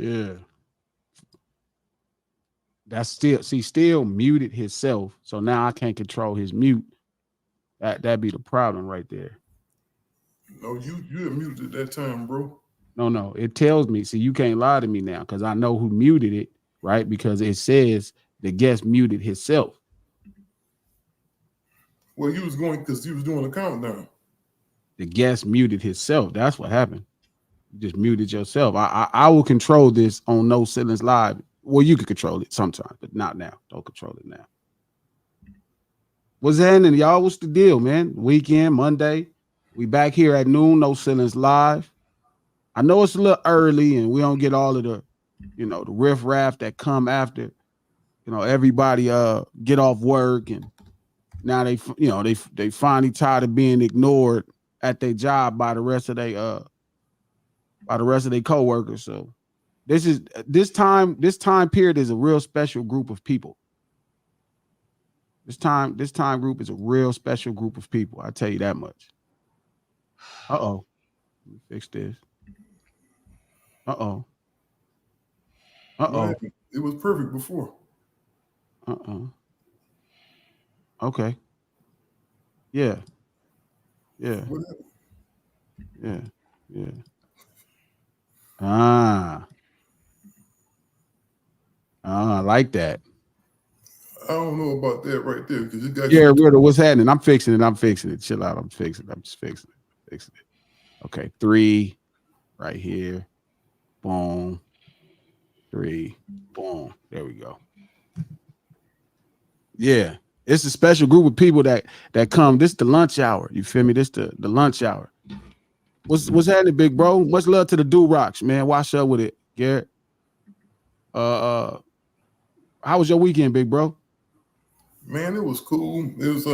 Yeah. That's still muted himself. So now I can't control his mute. That'd be the problem right there. No, you had muted at that time, bro. No. It tells me. See, you can't lie to me now because I know who muted it, right? Because it says the guest muted himself. Well, you was going because you was doing a countdown. The guest muted himself. That's what happened. You just muted yourself. I will control this on No Ceilings Live. Well, you can control it sometimes, but not now. Don't control it now. What's happening, y'all? What's the deal, man? Weekend, Monday. We back here at noon, No Ceilings Live. I know it's a little early and we don't get all of the, the riffraff that come after, everybody get off work and now they finally tired of being ignored at their job by the rest of their coworkers. So this time period is a real special group of people. This time group is a real special group of people. I tell you that much. Uh-oh. Let me fix this. Uh-oh. Uh-oh. It was perfect before. Okay. Yeah. Yeah. Yeah. Yeah. I like that. I don't know about that right there because it got what's happening? I'm fixing it. Chill out. I'm just fixing it. Okay, 3 right here. Boom. 3. Boom. There we go. Yeah. It's a special group of people that come. This is the lunch hour. You feel me? This the lunch hour. What's happening, big bro? Much love to the Do Rocks, man. Wash up with it, Garrett. How was your weekend, big bro? Man, it was cool. It was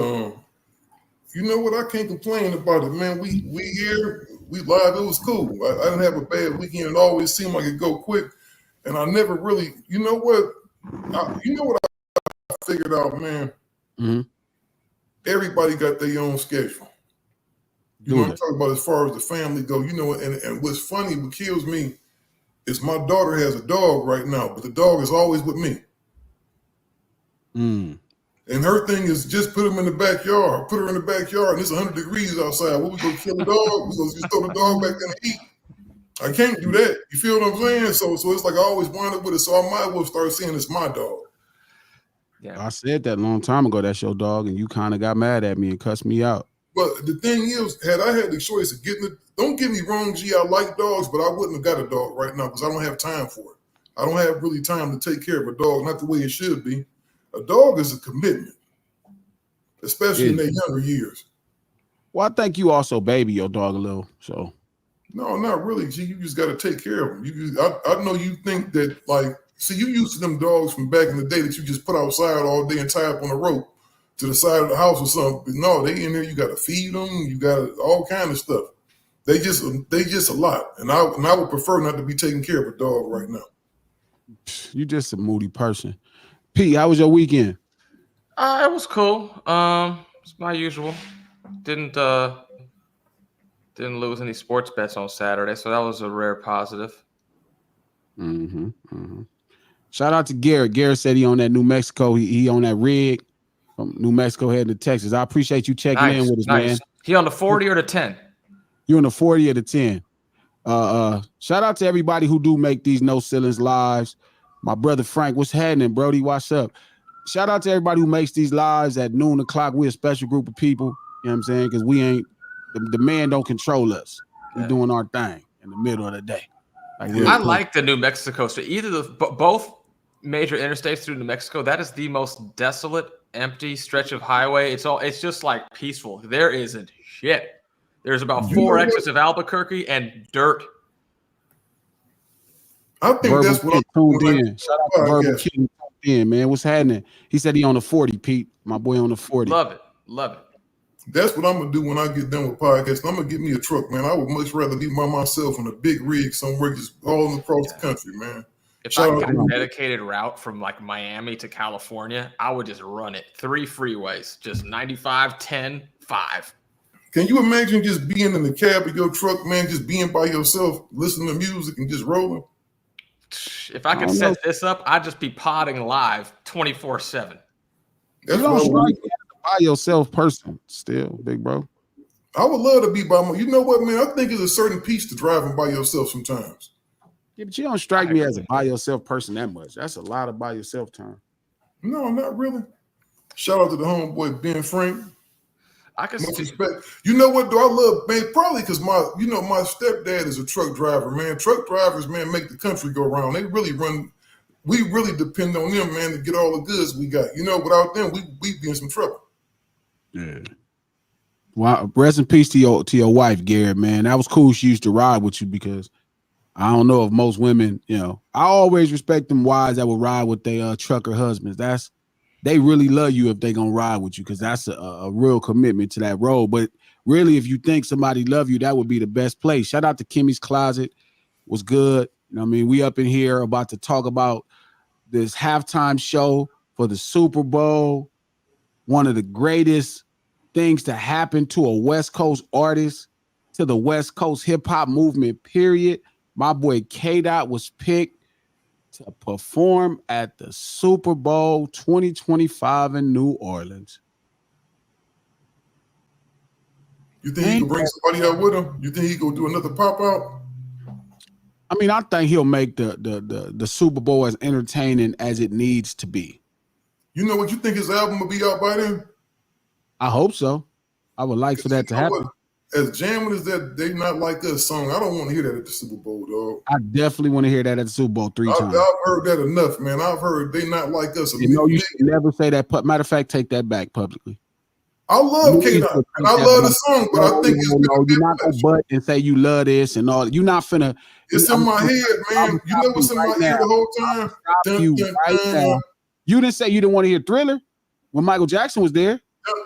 you know what? I can't complain about it, man. We here, we live. It was cool. I didn't have a bad weekend. It always seemed like it go quick, and I never really. You know what? I figured out, man. Mm-hmm. Everybody got their own schedule. You know what I'm talking about as far as the family go. You know, and what's funny, what kills me, is my daughter has a dog right now, but the dog is always with me. And her thing is just put him in the backyard. Put her in the backyard, and it's 100 degrees outside. What, we gonna kill the dog? We gonna just throw the dog back in the heat? I can't do that. You feel what I'm saying? So it's like I always wind up with it. So I might as well start saying it's my dog. Yeah, I said that a long time ago. That's your dog, and you kind of got mad at me and cussed me out. But the thing is, had I had the choice of getting it, don't get me wrong, G, I like dogs, but I wouldn't have got a dog right now because I don't have time for it. I don't have really time to take care of a dog, not the way it should be. A dog is a commitment, especially in their younger years. Well, I think you also baby your dog a little, so. No, not really, G. You just got to take care of them. I know you think that, like, see, you used to them dogs from back in the day that you just put outside all day and tie up on a rope to the side of the house or something. But no, they in there. You got to feed them. You got all kind of stuff. They just a lot. And I would prefer not to be taking care of a dog right now. You just a moody person. Pete, how was your weekend? It was cool. It's my usual. Didn't lose any sports bets on Saturday, so that was a rare positive. Shout out to Garrett. Garrett said he on that New Mexico. He on that rig from New Mexico heading to Texas. I appreciate you checking in with us, man. He on the 40 or the 10? You on the 40 or the 10? Shout out to everybody who do make these No Ceilings lives. My brother Frank, what's happening, Brody? What's up? Shout out to everybody who makes these lives at noon o'clock. We're a special group of people. You know what I'm saying? Because we ain't the man don't control us. We're doing our thing in the middle of the day. I like the New Mexico street. Either both major interstates through New Mexico. That is the most desolate, empty stretch of highway. It's just like peaceful. There isn't shit. There's about 4 exits of Albuquerque and dirt. I think Verbal that's what I'm tuned in. Shout out to Verbal King tuned in, man. What's happening? He said he on the 40, Pete. My boy on the 40. Love it. That's what I'm gonna do when I get done with podcasting. I'm gonna get me a truck, man. I would much rather be by myself on a big rig somewhere, just all across the country, man. If I got a dedicated route from like Miami to California, I would just run it 3 freeways, just 95, 10, 5. Can you imagine just being in the cab of your truck, man, just being by yourself, listening to music and just rolling? If I could set this up, I'd just be podding live 24/7. You don't strike me as a by yourself person, still, big bro. I would love to be by my. You know what, man? I think it's a certain piece to driving by yourself sometimes. Yeah, but you don't strike me as a by yourself person that much. That's a lot of by yourself time. No, not really. Shout out to the homeboy Ben Frank. I can Much respect. You know what? Do I love, man? Probably because my stepdad is a truck driver, man. Truck drivers, man, make the country go round. They really run. We really depend on them, man, to get all the goods we got. You know, without them, we'd be in some trouble. Yeah. Well, rest in peace to your wife, Garrett, man. That was cool. She used to ride with you because I don't know if most women, I always respect them wives that will ride with their trucker husbands. They really love you if they gonna ride with you because that's a real commitment to that road. But really, if you think somebody love you, that would be the best place. Shout out to Kimmy's Closet. Was good. We up in here about to talk about this halftime show for the Super Bowl. One of the greatest things to happen to a West Coast artist, to the West Coast hip hop movement, period. My boy K-Dot was picked to perform at the Super Bowl 2025 in New Orleans. You think he could bring somebody out with him? You think he could do another pop out? I mean, I think he'll make the Super Bowl as entertaining as it needs to be. You know what? You think his album will be out by then? I hope so. I would like for that to happen. What? As jamming as that They Not Like Us song, I don't want to hear that at the Super Bowl, dog. I definitely want to hear that at the Super Bowl three times. I've heard that enough, man. I've heard They Not Like Us. You should never say that. Matter of fact, take that back publicly. I love K-Dot, and I love the song, but I think you're not gonna butt and say you love this and all. You're not finna. It's in my head, man. You know what's in my ear the whole time? Now. You didn't say you didn't want to hear Thriller when Michael Jackson was there.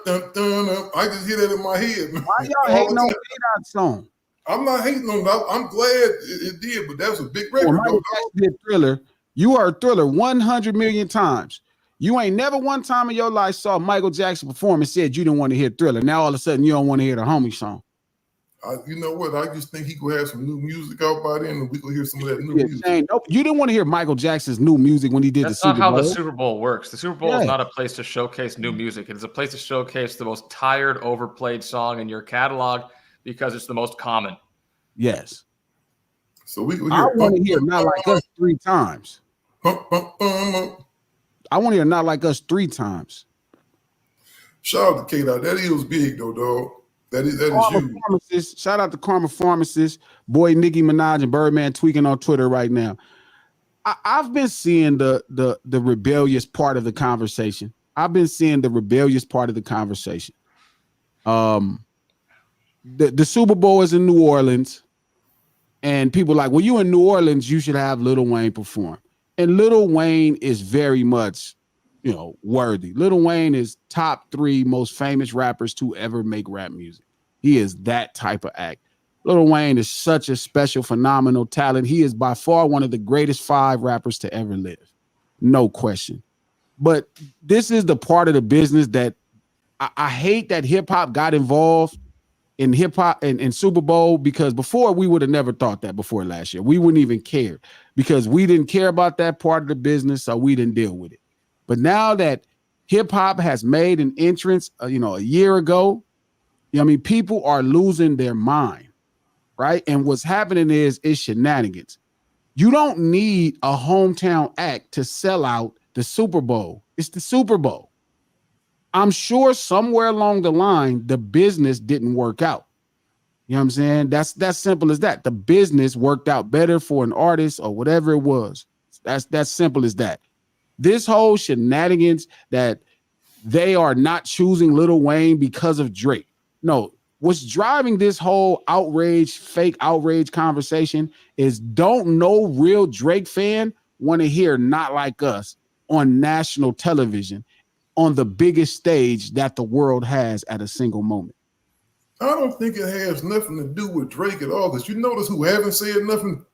I just hear that in my head. Man. Why y'all hating on K-Dot song? I'm not hating on that. I'm glad it did, but that was a big record. When Michael Jackson did Thriller, you heard Thriller 100 million times. You ain't never one time in your life saw Michael Jackson perform and said you didn't want to hear Thriller. Now all of a sudden you don't want to hear the homie song. You know what? I just think he could have some new music out by then, and we could hear some of that new music. Nope, you didn't want to hear Michael Jackson's new music when he did the Super Bowl. That's not how the Super Bowl works. The Super Bowl is not a place to showcase new music. It is a place to showcase the most tired, overplayed song in your catalog because it's the most common. Yes. So I want to hear Not Like Us 3 times. I want to hear Not Like Us 3 times. Shout out to K-Dot. That is big though, dog. That is huge. Shout out to Karma Pharmacist, boy Nicki Minaj and Birdman tweaking on Twitter right now. I've been seeing the rebellious part of the conversation. The Super Bowl is in New Orleans, and people are like, well, you in New Orleans, you should have Lil Wayne perform. And Lil Wayne is very much worthy. Lil Wayne is top 3 most famous rappers to ever make rap music. He is that type of act. Lil Wayne is such a special, phenomenal talent. He is by far one of the greatest 5 rappers to ever live. No question. But this is the part of the business that I hate that hip hop got involved in hip hop and Super Bowl, because before we would have never thought that before last year. We wouldn't even care because we didn't care about that part of the business, so we didn't deal with it. But now that hip hop has made an entrance, a year ago, people are losing their mind, right? And what's happening is shenanigans. You don't need a hometown act to sell out the Super Bowl. It's the Super Bowl. I'm sure somewhere along the line, the business didn't work out. You know what I'm saying? That's simple as that. The business worked out better for an artist or whatever it was. That's simple as that. This whole shenanigans that they are not choosing Lil Wayne because of Drake. No, what's driving this whole fake outrage conversation is don't no real Drake fan want to hear Not Like Us on national television on the biggest stage that the world has at a single moment. I don't think it has nothing to do with Drake at all, because you notice who haven't said nothing?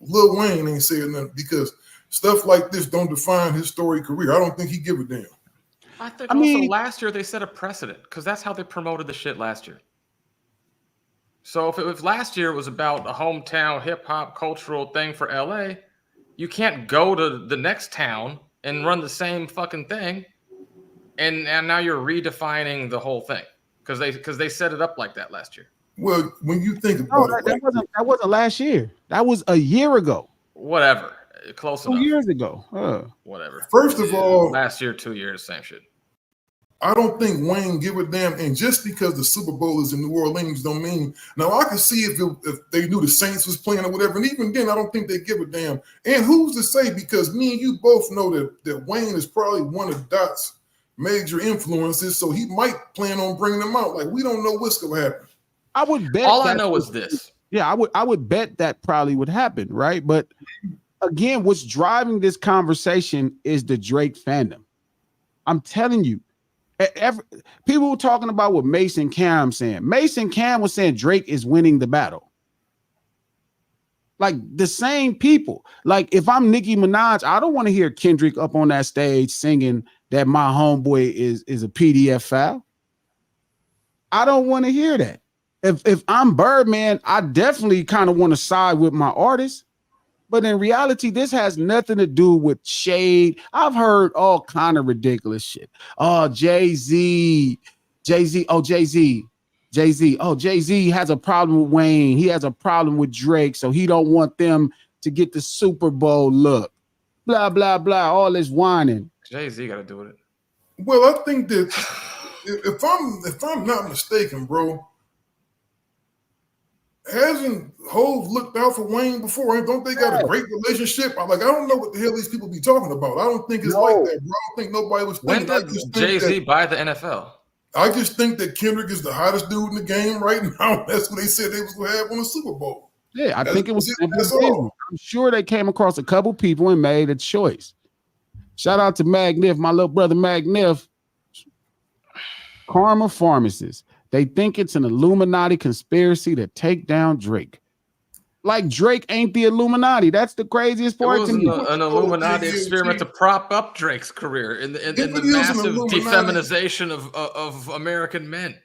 Lil Wayne ain't said nothing, because stuff like this don't define his story career. I don't think he give a damn. I mean, last year they set a precedent because that's how they promoted the shit last year. So if last year was about a hometown hip hop cultural thing for LA, You can't go to the next town and run the same fucking thing, and now you're redefining the whole thing because they set it up like that last year. Well, when you think about it, that wasn't last year. That was a year ago. Whatever, close 2 enough. years ago. Whatever. First of all, last year, 2 years, same shit. I don't think Wayne give a damn. And just because the Super Bowl is in New Orleans don't mean. Now, I can see if they knew the Saints was playing or whatever. And even then, I don't think they give a damn. And who's to say? Because me and you both know that Wayne is probably one of Dot's major influences. So he might plan on bringing them out. Like, we don't know what's going to happen. I would bet. All I know is this. Yeah, I would bet that probably would happen, right? But again, what's driving this conversation is the Drake fandom. I'm telling you. People were talking about what Mason Cam saying. Mason Cam was saying Drake is winning the battle. Like the same people. Like if I'm Nicki Minaj, I don't want to hear Kendrick up on that stage singing that my homeboy is a PDF file. I don't want to hear that. If I'm Birdman, I definitely kind of want to side with my artist. But in reality, this has nothing to do with shade. I've heard all kind of ridiculous shit. Oh, Jay-Z. Oh, Jay-Z has a problem with Wayne. He has a problem with Drake, so he don't want them to get the Super Bowl look. Blah, blah, blah, all this whining. Jay-Z got to do with it. Well, I think that if I'm not mistaken, bro, hasn't Hov looked out for Wayne before? And don't they got a great relationship? I don't know what the hell these people be talking about. I don't think it's like that, bro. I don't think nobody was thinking. When did Jay-Z buy the NFL? I just think that Kendrick is the hottest dude in the game right now. That's what they said they was going to have on the Super Bowl. Yeah, I think it was. I'm sure they came across a couple people and made a choice. Shout out to Magnif, my little brother Magnif. Karma Pharmacists. They think it's an Illuminati conspiracy to take down Drake. Like Drake ain't the Illuminati. That's the craziest part to me. It was an Illuminati experiment to prop up Drake's career in the massive defeminization of American men.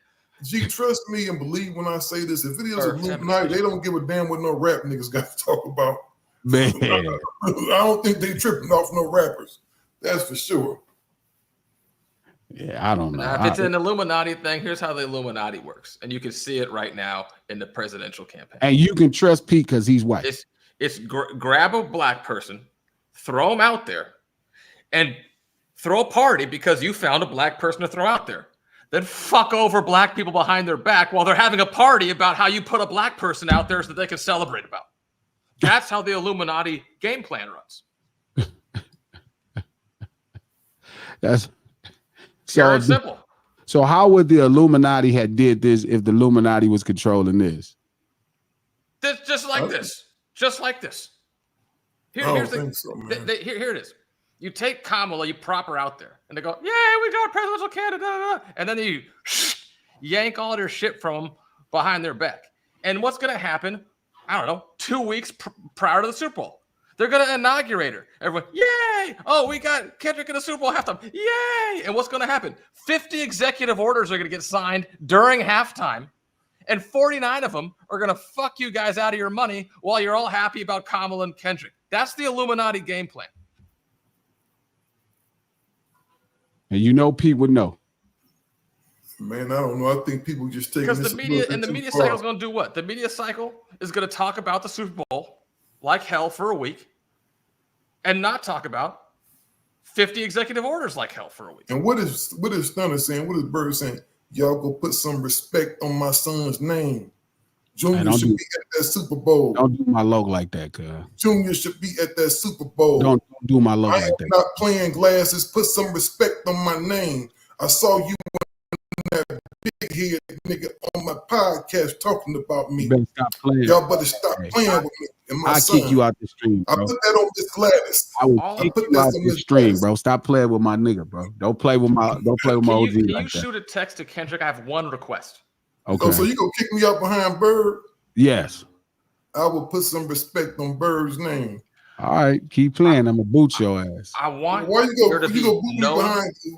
G, trust me and believe when I say this. If it is Illuminati, they don't give a damn what no rap niggas got to talk about. Man, I don't think they tripping off no rappers. That's for sure. Yeah, I don't know. If it's an Illuminati thing, here's how the Illuminati works. And you can see it right now in the presidential campaign. And you can trust Pete because he's white. It's grab a black person, throw him out there, and throw a party because you found a black person to throw out there. Then fuck over black people behind their back while they're having a party about how you put a black person out there so that they can celebrate about. That's how the Illuminati game plan runs. That's pure and simple. So how would the Illuminati have did this if the Illuminati was controlling this? Just like this. Here's here it is. You take Kamala, you prop her out there, and they go, "Yay, we got a presidential candidate!" And then you yank all their shit from them behind their back. And what's going to happen? I don't know. 2 weeks prior to the Super Bowl, they're going to inaugurate her. Everyone, yay! Oh, we got Kendrick in the Super Bowl halftime. Yay! And what's going to happen? 50 executive orders are going to get signed during halftime, and 49 of them are going to fuck you guys out of your money while you're all happy about Kamala and Kendrick. That's the Illuminati game plan. And you know Pete would know. Man, I don't know. I think people just take because the media cycle is going to do what? The media cycle is going to talk about the Super Bowl like hell for a week and not talk about 50 executive orders like hell for a week. And what is Stunner saying? What is Bird saying? Y'all go put some respect on my son's name. Junior should be at that Super Bowl. Don't do my logo like that, cuz. Junior should be at that Super Bowl. Don't do my logo like that. I'm not playing Glasses. Put some respect on my name. I saw you that big head nigga on my podcast talking about me. You better stop playing. Y'all better stop playing with me. And my son. I'll kick you out the stream, bro. I put that on this Gladys. I will kick you out the stream, bro. Stop playing with my nigga, bro. Don't play with my OG. Can you shoot a text to Kendrick? I have one request. Okay. Oh, so you gonna kick me out behind Bird? Yes. I will put some respect on Bird's name. All right, keep playing. I'm gonna boot your ass. I want. Why you go boot me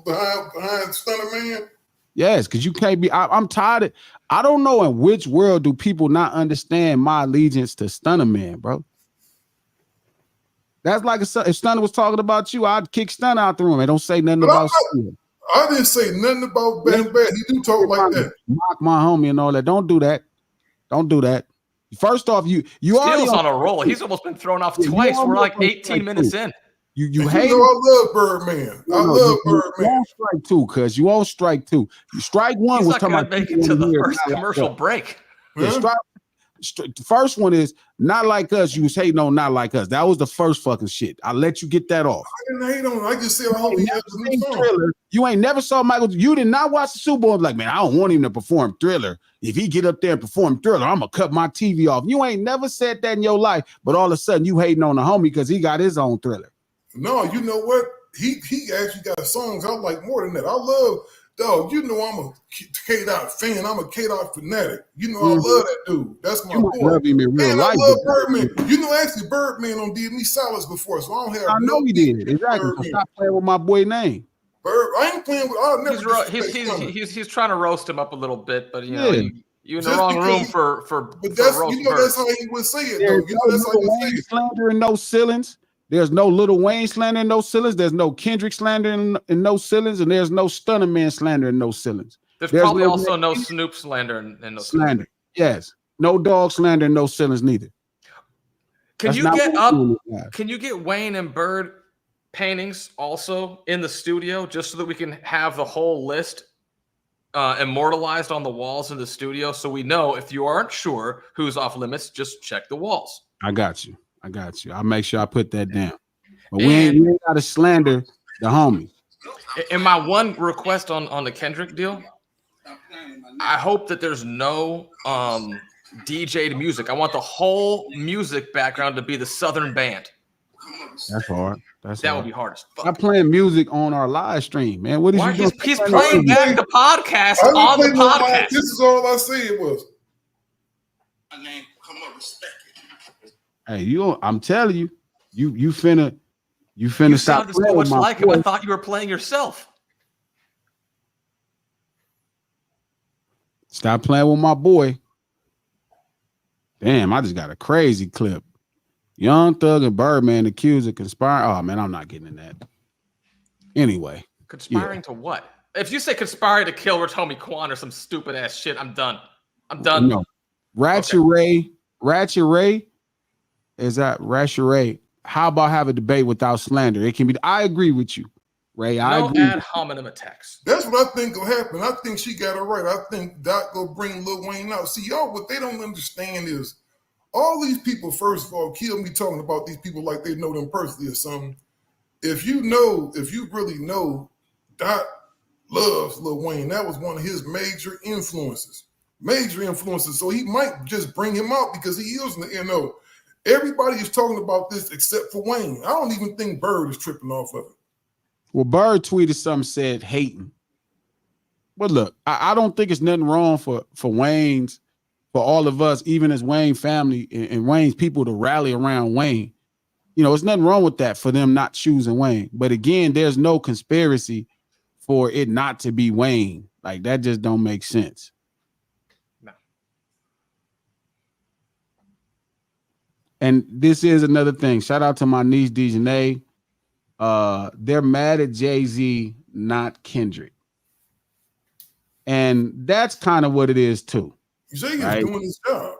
behind Stunner Man? Yes, because you can't be. I'm tired of. I don't know in which world do people not understand my allegiance to Stunner Man, bro. That's like if Stunner was talking about you, I'd kick Stunner out the room and don't say nothing But about Stunner. I didn't say nothing about Bam Bam. He do talk like that. Mock my homie and all that. Don't do that. Don't do that. First off, you Steele's on a roll. He's almost been thrown off twice. We're like 18 minutes in. You hate. I love Birdman. I love Birdman. You won't strike two, cuz you won't strike two. You strike one. He's was not talking gonna about make it to the first commercial break. Yeah, the first one is not like us. You was hating on not like us. That was the first fucking shit. I let you get that off. I didn't hate on him. I just said I hope he has a new song. Thriller. You ain't never saw Michael. You did not watch the Super Bowl. Like, man, I don't want him to perform Thriller. If he get up there and perform Thriller, I'm gonna cut my TV off. You ain't never said that in your life, but all of a sudden you hating on the homie because he got his own Thriller. No, you know what? He actually got songs I like more than that. I love, dog. You know I'm a K-Dot fan. I'm a K-Dot fanatic. You know I love that dude. That's my boy. Love him in real and life. I love Birdman. You know actually Birdman on did me salads before, so I don't have. I know he did exactly. So stop playing with my boy name. I ain't playing with. I'll never. He's trying to roast him up a little bit, but you know you in the wrong room for. But that's that's how he would say it though. You know that's how he would say it. Slander and no ceilings. There's no Lil Wayne slander in no ceilings. There's no Kendrick slander in no ceilings, and there's no Stunner Man slander in no ceilings. There's probably also no Snoop slander in no slander. Yes, no dog slander in no ceilings neither. Can you get Wayne and Bird paintings also in the studio just so that we can have the whole list immortalized on the walls in the studio, so we know if you aren't sure who's off limits, just check the walls. I got you. I'll make sure I put that down. But we ain't got to slander the homie. And my one request on the Kendrick deal, I hope that there's no DJ'd music. I want the whole music background to be the Southern band. That's hard. That would be hard as fuck. I'm playing music on our live stream, man. What is you doing? He's playing back the podcast on the podcast. This is all I said was. My name, come up, respect it. Hey, I'm telling you, you finna stop playing so much like him. I thought you were playing yourself. Stop playing with my boy. Damn, I just got a crazy clip. Young Thug and Birdman accused of conspiring. Oh man, I'm not getting in that. Anyway, conspiring to what? If you say conspiring to kill Rich Homie Quan or some stupid ass shit, I'm done. I'm done. No. Ratchet Ray. Is that Ratchet Ray? How about have a debate without slander? It can be. I agree with you, Ray. I agree. No ad hominem attacks. That's what I think will happen. I think she got it right. I think Doc will bring Lil Wayne out. See, y'all, what they don't understand is all these people, first of all, kill me talking about these people like they know them personally or something. If you really know, Doc loves Lil Wayne. That was one of his major influences. So he might just bring him out because he is, everybody is talking about this except for Wayne. I don't even think Bird is tripping off of it. Well, Bird tweeted something, said hating. But look, I don't think it's nothing wrong for Wayne's, for all of us, even as Wayne family and Wayne's people to rally around Wayne. It's nothing wrong with that for them not choosing Wayne. But again, there's no conspiracy for it not to be Wayne. Like that just don't make sense. And this is another thing. Shout out to my niece Dejanay. They're mad at Jay-Z, not Kendrick. And that's kind of what it is too. Jay is doing his job.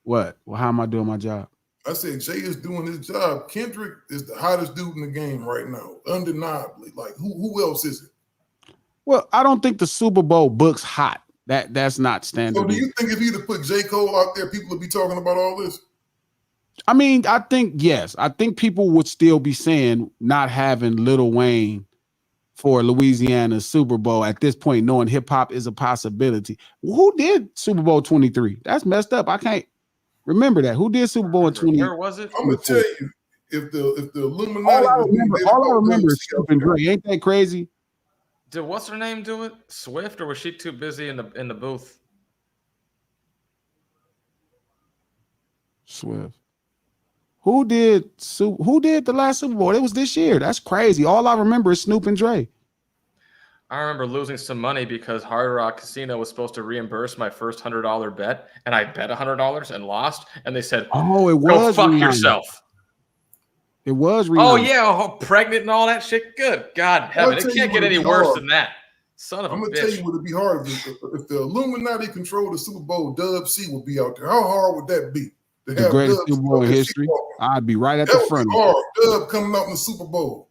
What? Well, how am I doing my job? I said Jay is doing his job. Kendrick is the hottest dude in the game right now, undeniably. Like who else is it? Well, I don't think the Super Bowl book's hot. That's not standard. So do you think if he'd have put J. Cole out there, people would be talking about all this? I mean, I think, yes. I think people would still be saying not having Lil Wayne for Louisiana's Super Bowl at this point, knowing hip hop is a possibility. Who did Super Bowl 23? That's messed up. I can't remember that. Who did Super Bowl in 23? Where was it? I'm gonna tell you, if the Illuminati, all I remember is Snoop and Dre. Ain't that crazy? Did what's her name do it? Swift, or was she too busy in the booth? Swift. Who did the last Super Bowl? It was this year. That's crazy. All I remember is Snoop and Dre. I remember losing some money because Hard Rock Casino was supposed to reimburse my first $100 bet, and I bet $100 and lost. And they said, "Oh, it was go fuck yourself." It was Rihanna. Oh yeah, pregnant and all that shit. Good God, heaven, it can't get any worse than that. Son of a bitch. I'm gonna tell you what would be hard if the Illuminati controlled the Super Bowl. Dub C would be out there. How hard would that be? To the have greatest Dub Super Bowl in history. I'd be right at the front. That would be hard. Dub coming out in the Super Bowl.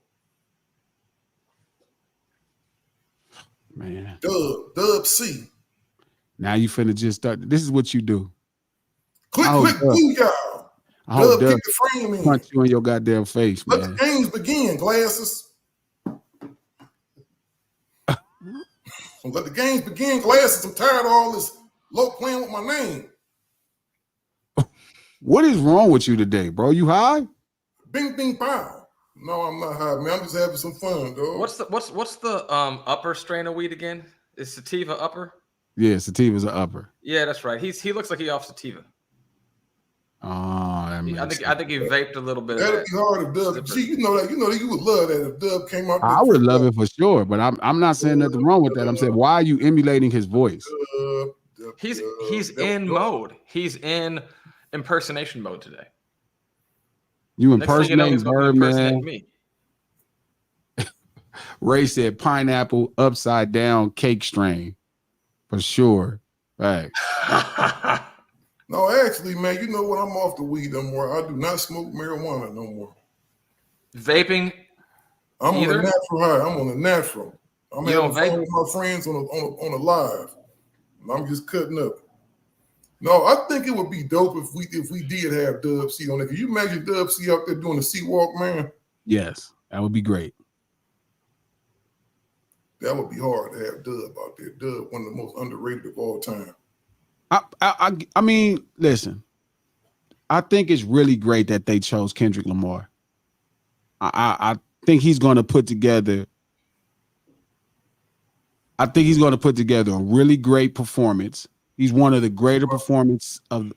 Man. Dub C. Now you finna just start. This is what you do. Click, booyah. Dub kick the frame in. Punch you in your goddamn face, man. Let the games begin, Glasses. Let the games begin, Glasses. I'm tired of all this low playing with my name. What is wrong with you today, bro? You high? Bing, bing, pow. No, I'm not high, man. I'm just having some fun, dog. What's the upper strain of weed again? Is sativa upper? Yeah, sativa's an upper. Yeah, that's right. He looks like he off sativa. Oh, that makes I think he vaped a little bit. That'd be hard if Dub. See, you know that you would love that if Dub came out. I would love it for sure, but I'm not saying nothing wrong with that. I'm saying, why are you emulating his voice? He's in mode. He's in impersonation mode today. You impersonating Birdman. Me. Ray said pineapple upside down cake strain for sure. Right. No, actually, man, you know what? I'm off the weed no more. I do not smoke marijuana no more. Vaping? I'm on a natural high. I'm on a natural. I'm having fun with my friends on a live. I'm just cutting up. No, I think it would be dope if we did have Dub C on it. Can you imagine Dub C out there doing the C walk, man? Yes, that would be great. That would be hard to have Dub out there. Dub, one of the most underrated of all time. I mean, listen, I think it's really great that they chose Kendrick Lamar. I think he's going to put together. I think he's going to put together a really great performance. He's one of the greater performers of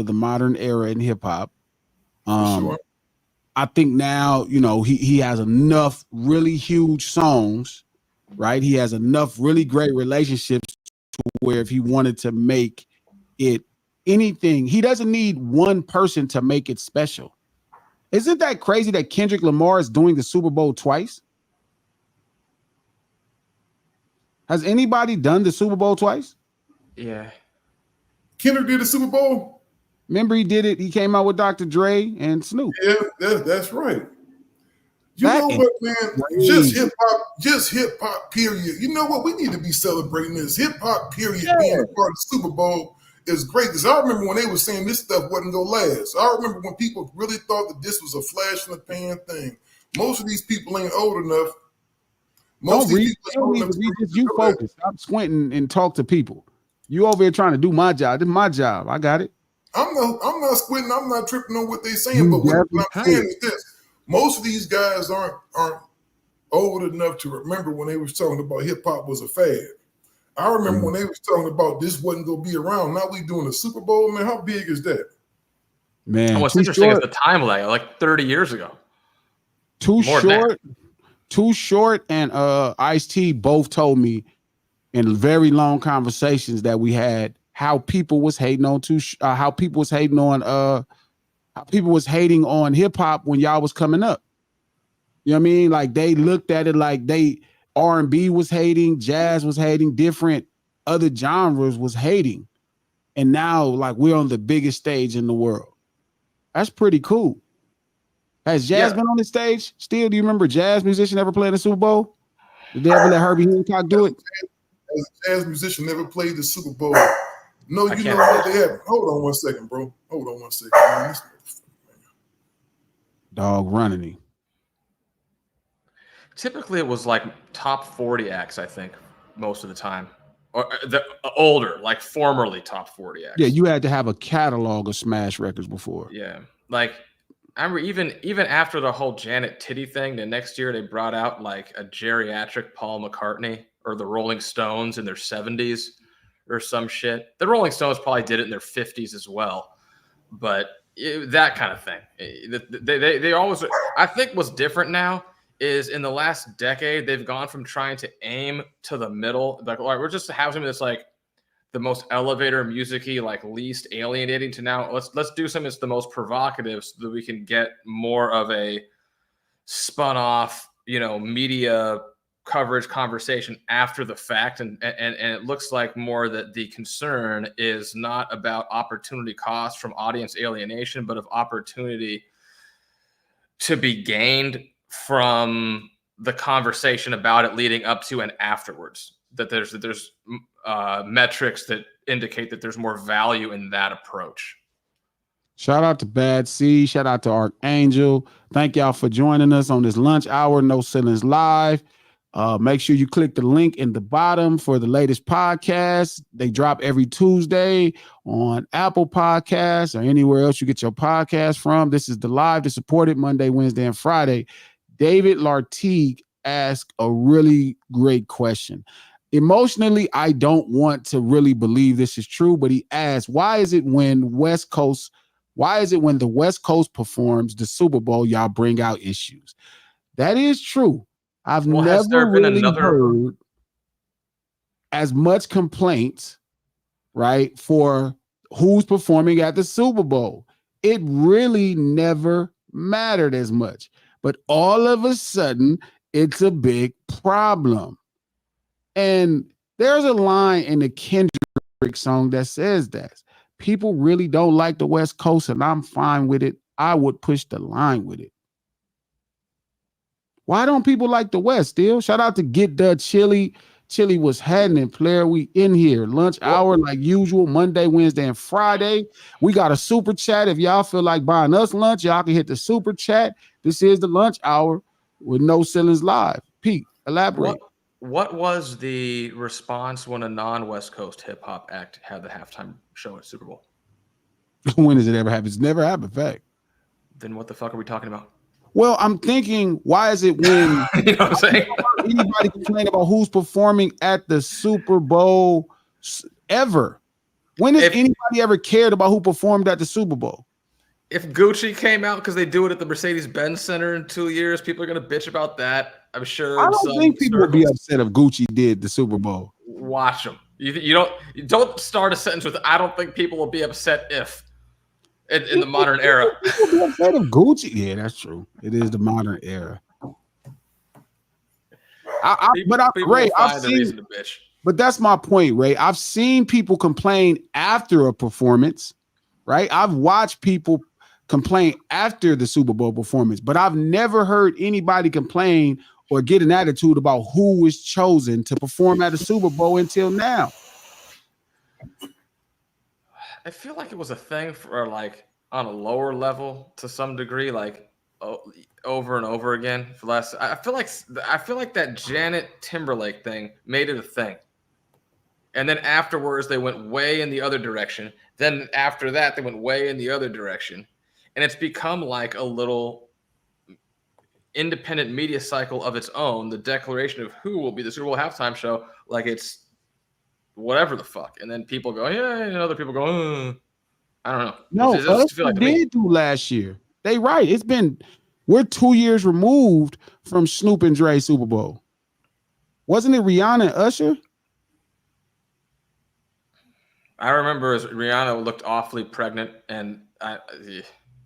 the modern era in hip hop. Sure. I think now, he has enough really huge songs, right? He has enough really great relationships to where if he wanted to make it anything, he doesn't need one person to make it special. Isn't that crazy that Kendrick Lamar is doing the Super Bowl twice? Has anybody done the Super Bowl twice? Yeah. Kendrick did the Super Bowl? Remember he did it. He came out with Dr. Dre and Snoop. Yeah, that's right. You know what, man? Just hip hop, period. You know what? We need to be celebrating this. Hip hop, period, being a part of the Super Bowl is great. Because I remember when they were saying this stuff wasn't going to last. I remember when people really thought that this was a flash in the pan thing. Most of these people ain't old enough. You focus. Stop squinting and talk to people. You over here trying to do my job. This is my job. I got it. I'm not squinting. I'm not tripping on what they're saying. But what I'm saying is this. Most of these guys aren't old enough to remember when they was talking about hip hop was a fad. I remember when they was talking about this wasn't going to be around. Now we doing a Super Bowl, man. How big is that? Man, what's interesting is the time lag, like 30 years ago. Too Short and Ice-T both told me in very long conversations that we had how people was hating on hip hop when y'all was coming up. You know what I mean? Like they looked at it like R&B was hating, jazz was hating, different other genres was hating. And now like we're on the biggest stage in the world. That's pretty cool. Has Jazz been on the stage still? Do you remember Jazz musician ever playing the Super Bowl? Did they ever let Herbie Hancock do it? As a jazz musician never played the Super Bowl. No, you know what they have. Hold on one second, bro. Hold on one second. Man. Dog running him. Typically, it was like top 40 acts, I think, most of the time. Or the older, like formerly top 40 acts. Yeah, you had to have a catalog of smash records before. Yeah. Like, I remember even after the whole Janet Titty thing, the next year they brought out like a geriatric Paul McCartney or the Rolling Stones in their 70s or some shit. The Rolling Stones probably did it in their 50s as well. But that kind of thing. They always, I think what's different now is in the last decade, they've gone from trying to aim to the middle. Like, all right, we're just having something that's like the most elevator music-y, like least alienating, to now let's do something that's the most provocative so that we can get more of a spun off, media coverage conversation after the fact. And it looks like more that the concern is not about opportunity cost from audience alienation, but of opportunity to be gained from the conversation about it leading up to and afterwards. That there's metrics that indicate that there's more value in that approach. Shout out to Bad C. Shout out to Archangel. Thank y'all for joining us on this lunch hour, No Ceilings Live. Make sure you click the link in the bottom for the latest podcast. They drop every Tuesday on Apple Podcasts or anywhere else you get your podcast from. This is the live to support it Monday, Wednesday, and Friday. David Lartigue asked a really great question. Emotionally, I don't want to really believe this is true, but he asked, why is it when the West Coast performs the Super Bowl, y'all bring out issues? That is true. I've never really heard as much complaints, right, for who's performing at the Super Bowl. It really never mattered as much. But all of a sudden, it's a big problem. And there's a line in the Kendrick song that says that. People really don't like the West Coast, and I'm fine with it. I would push the line with it. Why don't people like the West still? Shout out to Get the Chili. Chili was happening, player. We in here. Lunch hour like usual, Monday, Wednesday, and Friday. We got a super chat. If y'all feel like buying us lunch, y'all can hit the super chat. This is the lunch hour with No Ceilings Live. Pete, elaborate. What was the response when a non-West Coast hip-hop act had the halftime show at Super Bowl? When does it ever happen? It's never happened, fact. Then what the fuck are we talking about? Well, I'm thinking, why is it when you know what I'm saying? Anybody complain about who's performing at the Super Bowl ever? When has anybody ever cared about who performed at the Super Bowl? If Gucci came out because they do it at the Mercedes-Benz Center in 2 years, people are going to bitch about that. I'm sure. I don't think people would be upset if Gucci did the Super Bowl. Watch them. You don't start a sentence with, I don't think people will be upset if. In the modern era. People be upset if Gucci. Yeah, that's true. It is the modern era. But that's my point, Ray. I've seen people complain after a performance, right? I've watched people complain after the Super Bowl performance, but I've never heard anybody complain or get an attitude about who was chosen to perform at the Super Bowl until now. I feel like it was a thing for like on a lower level to some degree, like over and over again for last. I feel like that Janet Timberlake thing made it a thing, and then afterwards they went way in the other direction. Then after that they went way in the other direction, and it's become like a little independent media cycle of its own. The declaration of who will be the Super Bowl halftime show, like it's whatever the fuck, and then people go, yeah, and other people go, I don't know. No, did do last year. They right. We're 2 years removed from Snoop and Dre Super Bowl. Wasn't it Rihanna and Usher? I remember as Rihanna looked awfully pregnant, and I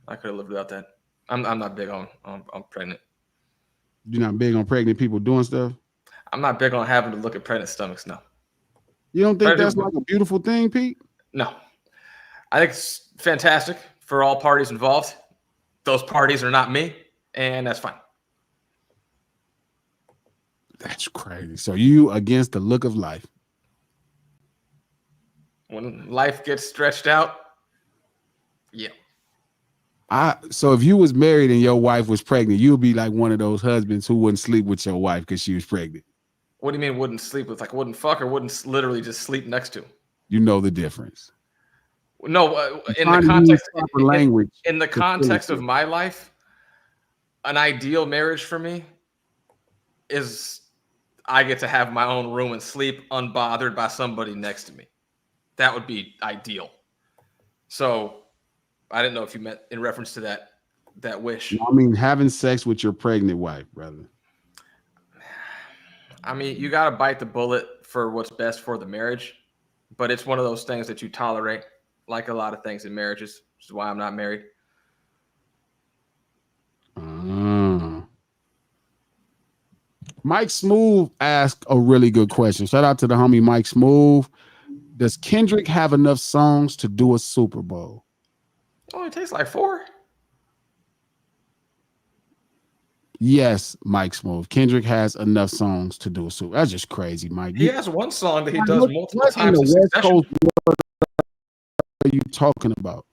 could have lived without that. I'm not big on pregnant. You're not big on pregnant people doing stuff? I'm not big on having to look at pregnant stomachs, no. You don't think that's like a beautiful thing, Pete? No. I think it's fantastic for all parties involved. Those parties are not me, and that's fine. That's crazy. So you against the look of life? When life gets stretched out, yeah. So if you was married and your wife was pregnant, you'd be like one of those husbands who wouldn't sleep with your wife because she was pregnant. What do you mean wouldn't sleep with? Like wouldn't fuck or wouldn't literally just sleep next to? You know the difference. No, in the context of my life, an ideal marriage for me is I get to have my own room and sleep unbothered by somebody next to me. That would be ideal. So I didn't know if you meant in reference to that wish. I mean, having sex with your pregnant wife, brother. I mean, you got to bite the bullet for what's best for the marriage. but it's one of those things that you tolerate, like a lot of things in marriages, which is why I'm not married. Mike Smooth asked a really good question. Shout out to the homie Mike Smooth. Does Kendrick have enough songs to do a Super Bowl? It only takes like 4. Yes, Mike Smooth. Kendrick has enough songs to do a Super Bowl. That's just crazy, Mike. He has one song that he does multiple what times in in the West succession. Coast world are you talking about?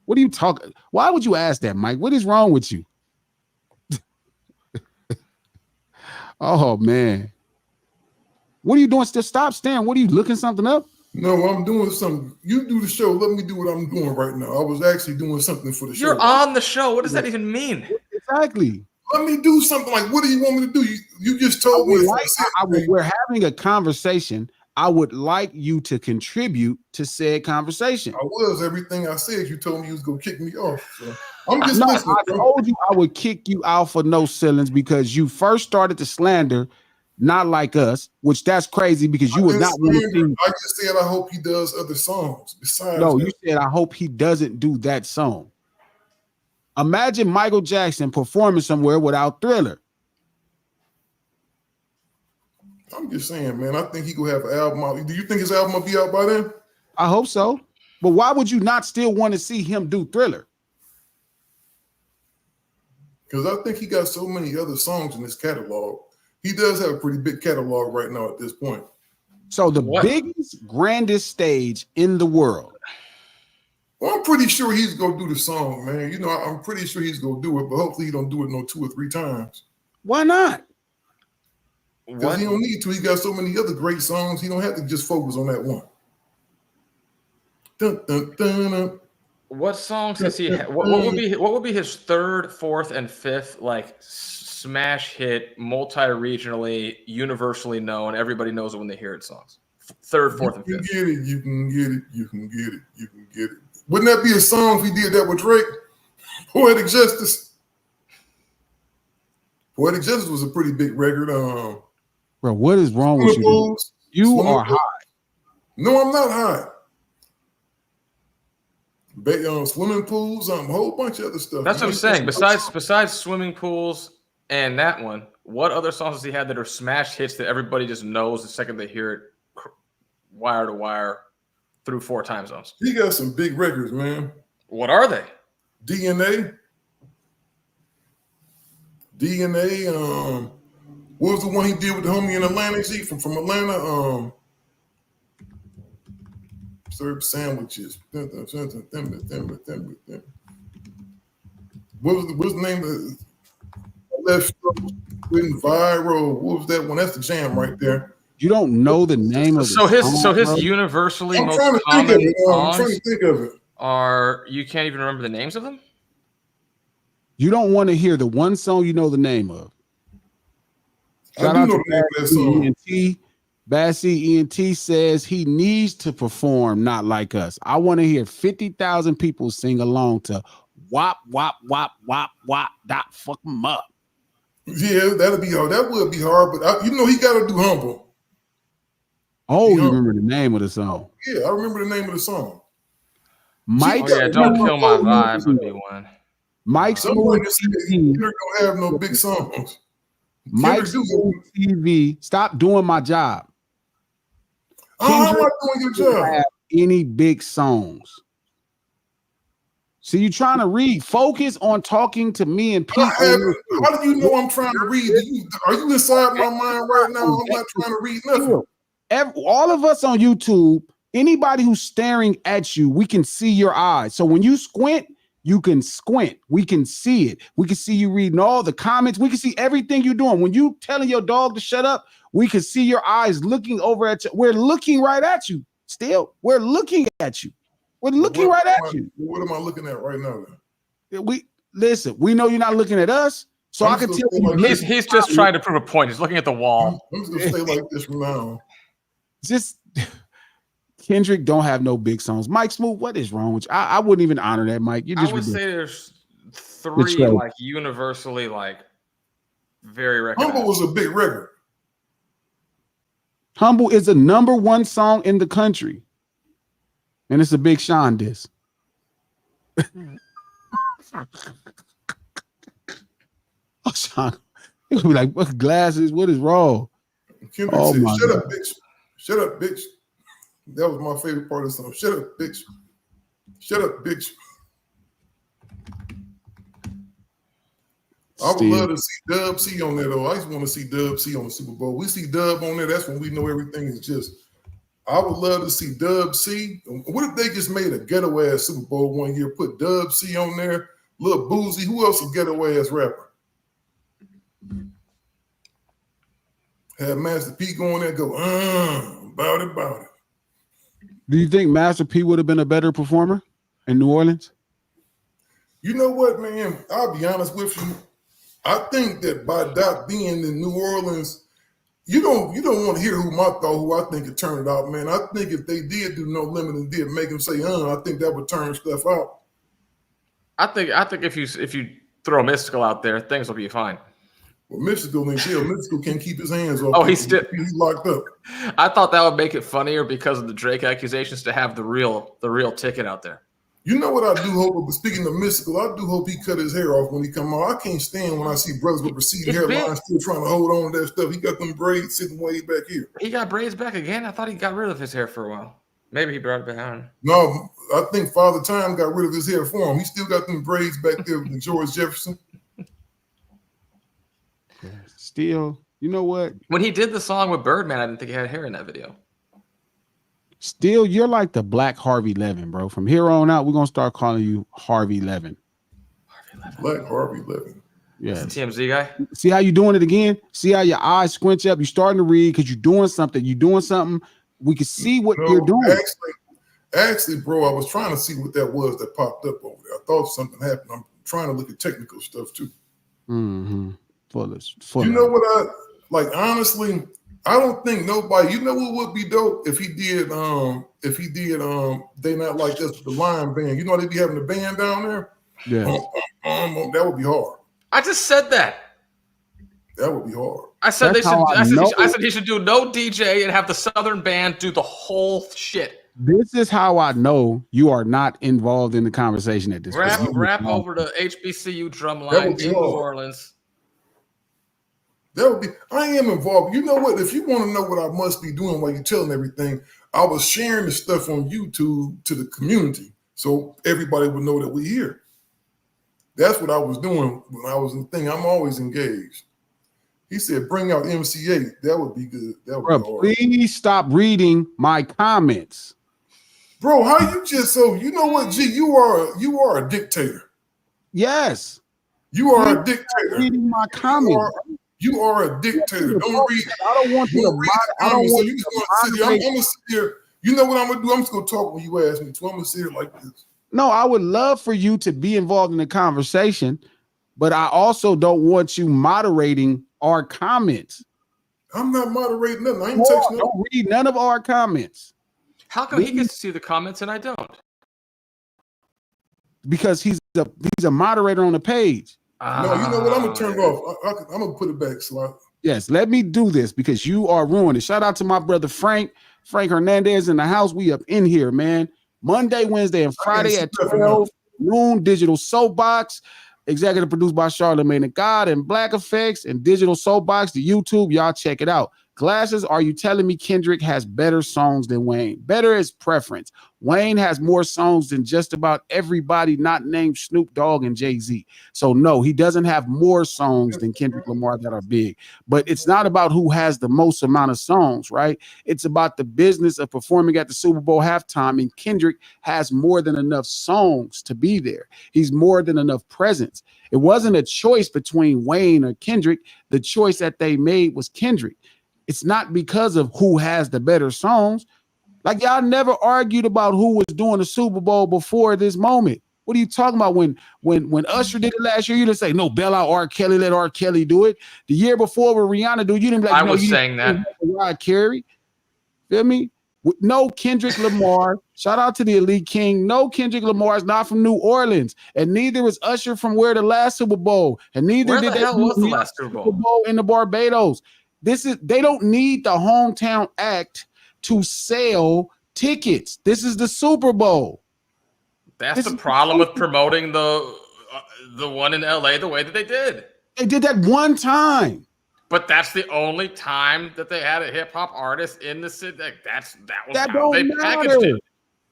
What are you talking? Why would you ask that, Mike? What is wrong with you? Oh man, what are you doing? Still stop staring. What are you looking something up? No, I'm doing something. You do the show. Let me do what I'm doing right now. I was actually doing something for the show. You're on the show. What does that even mean? Exactly. Let me do something. Like, what do you want me to do? You just told me. We're having a conversation. I would like you to contribute to said conversation. I was. Everything I said, you told me you was going to kick me off. So I'm just no, listening. I told you I would kick you out for no ceilings because you first started to slander Not Like Us, which that's crazy because you would not want to see. I just said I hope he does other songs besides. No, you said I hope he doesn't do that song. Imagine Michael Jackson performing somewhere without Thriller. I'm just saying, man. I think he gonna have an album out. Do you think his album will be out by then? I hope so. But why would you not still want to see him do Thriller? Because I think he got so many other songs in his catalog. He does have a pretty big catalog right now at this point. So the biggest, grandest stage in the world. Well, I'm pretty sure he's gonna do the song, man. You know, I'm pretty sure he's gonna do it, but hopefully he don't do it no 2 or 3 times. Why not? Because he don't need to. He got so many other great songs. He don't have to just focus on that one. Dun, dun, dun, dun. What songs does he have? What would be his 3rd, 4th, and 5th like smash hit, multi-regionally, universally known, everybody knows it when they hear it songs? 3rd, 4th, and 5th. You can get it. You can get it. You can get it. Wouldn't that be a song if he did that with Drake? Poetic Justice. Poetic Justice was a pretty big record. Bro, what is wrong with you? You are high. No, I'm not high. Swimming pools, a whole bunch of other stuff. That's what I'm saying. Besides swimming pools and that one, what other songs does he have that are smash hits that everybody just knows the second they hear it, wire to wire, through 4 time zones? He got some big records, man. What are they? DNA. What was the one he did with the homie in Atlanta? Is he from Atlanta? Serve sandwiches. What was the name of it? Left went viral. What was that one? That's the jam right there. You don't know the name of so his universally most common songs. I'm trying to think of it. Are you can't even remember the names of them? You don't want to hear the one song you know the name of. Shout out to that song. ENT. Bassy ENT says he needs to perform Not Like Us. I want to hear 50,000 people sing along to wop, wop, wop, wop, wop, dot, fuck them up. Yeah, that'll be hard. That would be hard, but he got to do Humble. Oh, you remember the name of the song? Yeah, I remember the name of the song. Mike, Don't Kill My Vibe would be one. Mike Smooth TV don't have no big songs. Mike Smooth TV, stop doing my job. I'm not doing your job. Have any big songs? So you're trying to read. Focus on talking to me and Pete. How do you know I'm trying to read? Are you inside my mind right now? I'm not trying to read nothing. All of us on YouTube, anybody who's staring at you, we can see your eyes. So when you squint, you can squint. We can see it. We can see you reading all the comments. We can see everything you're doing. When you telling your dog to shut up, we can see your eyes looking over at you. We're looking right at you. Still, we're looking at you. We're looking right at you. What am I looking at right now? Then? We know you're not looking at us, so I can tell you. He's just trying to prove a point. He's looking at the wall. I'm just gonna stay like this from now on. Just Kendrick don't have no big songs. Mike Smooth, what is wrong with you? I wouldn't even honor that, Mike. You just I would say there's 3 like universally like very recognized. Humble was a big record. Humble is the #1 song in the country. And it's a Big Sean diss. Oh, Sean. He'll be like, what glasses? What is wrong? Kendrick Oh said, my shut God. up, bitch. Shut up, bitch. That was my favorite part of the song. Shut up, bitch. Shut up, bitch. I would love to see Dub C on there, though. I just want to see Dub C on the Super Bowl. We see Dub on there, that's when we know everything is just. I would love to see Dub C. What if they just made a ghetto ass Super Bowl one year, put Dub C on there, Lil Boozy? Who else a ghetto ass rapper? Have Master P go in there and go, about it. Do you think Master P would have been a better performer in New Orleans? You know what, man? I'll be honest with you. I think that by Doc being in New Orleans, you don't want to hear who I think it turned out, man. I think if they did do No Limit and did make him say, I think that would turn stuff out. I think if you throw Mystical out there, things will be fine. Well, Mystical in jail. Mystical can't keep his hands off. Oh, he's locked up. I thought that would make it funnier because of the Drake accusations to have the real ticket out there. You know what I do hope, speaking of Mystical, I do hope he cut his hair off when he come out. I can't stand when I see brothers with receding hairlines still trying to hold on to that stuff. He got them braids sitting way back here. He got braids back again? I thought he got rid of his hair for a while. Maybe he brought it back on. No, I think Father Time got rid of his hair for him. He still got them braids back there with George Jefferson. Still, you know what? When he did the song with Birdman, I didn't think he had hair in that video. Still, you're like the Black Harvey Levin, bro. From here on out, we're gonna start calling you Harvey Levin. Black Harvey Levin. Yeah. TMZ guy. See how you doing it again? See how your eyes squinch up? You're starting to read because you're doing something. We can see what you're doing. Actually, bro, I was trying to see what that was that popped up over there. I thought something happened. I'm trying to look at technical stuff too. Mm-hmm. You know what I like? Honestly, I don't think nobody. You know what would be dope if he did? They Not Like Us with the Lion Band. You know they be having the band down there. Yeah, that would be hard. I just said that. That would be hard. I said I said he should do no DJ and have the Southern band do the whole shit. This is how I know you are not involved in the conversation at this point. Rap over the HBCU drumline in New Orleans. That would be. I am involved. You know what? If you want to know what I must be doing while you're telling everything, I was sharing the stuff on YouTube to the community so everybody would know that we're here. That's what I was doing when I was in the thing. I'm always engaged. He said, "Bring out MC8." That would be good. That would be hard. Please stop reading my comments, bro. How you just so? You know what, G? You are a dictator. Yes, you are a dictator. Reading my comments. You are a dictator. Don't read. I don't want you to read. I don't want you to I'm gonna sit here. You know what I'm gonna do? I'm just gonna talk when you ask me to. I'm gonna sit here like this. No, I would love for you to be involved in the conversation, but I also don't want you moderating our comments. I'm not moderating nothing. I ain't texting. Don't read none of our comments. How come he gets to see the comments and I don't? Because he's a moderator on the page. No, you know what? I'm gonna turn it off. I'm gonna put it back. Yes, let me do this because you are ruining it. Shout out to my brother Frank Hernandez in the house. We up in here, man. Monday, Wednesday, and Friday at 12 noon. Digital Soapbox, executive produced by Charlamagne the God and Black Effects, and Digital Soapbox, the YouTube. Y'all check it out. Glasses, are you telling me Kendrick has better songs than Wayne? Better is preference. Wayne has more songs than just about everybody not named Snoop Dogg and Jay-Z. So no, he doesn't have more songs than Kendrick Lamar that are big. But it's not about who has the most amount of songs, right? It's about the business of performing at the Super Bowl halftime, and Kendrick has more than enough songs to be there. He's more than enough presence. It wasn't a choice between Wayne or Kendrick. The choice that they made was Kendrick. It's not because of who has the better songs. Like, y'all never argued about who was doing the Super Bowl before this moment. What are you talking about? When Usher did it last year, you didn't say, no, bail out R. Kelly, let R. Kelly do it. The year before with Rihanna do it, you didn't be like, I was saying that. Rod Carey. Feel me? No Kendrick Lamar. Shout out to the Elite King. No, Kendrick Lamar is not from New Orleans. And neither was Usher from where the last Super Bowl. And neither where did the hell was the last Super Bowl in the Barbados. They don't need the hometown act to sell tickets. This is the Super Bowl. That's the problem with promoting the one in LA the way that they did. They did that one time. But that's the only time that they had a hip hop artist in the city. That was That how they don't packaged matter. it.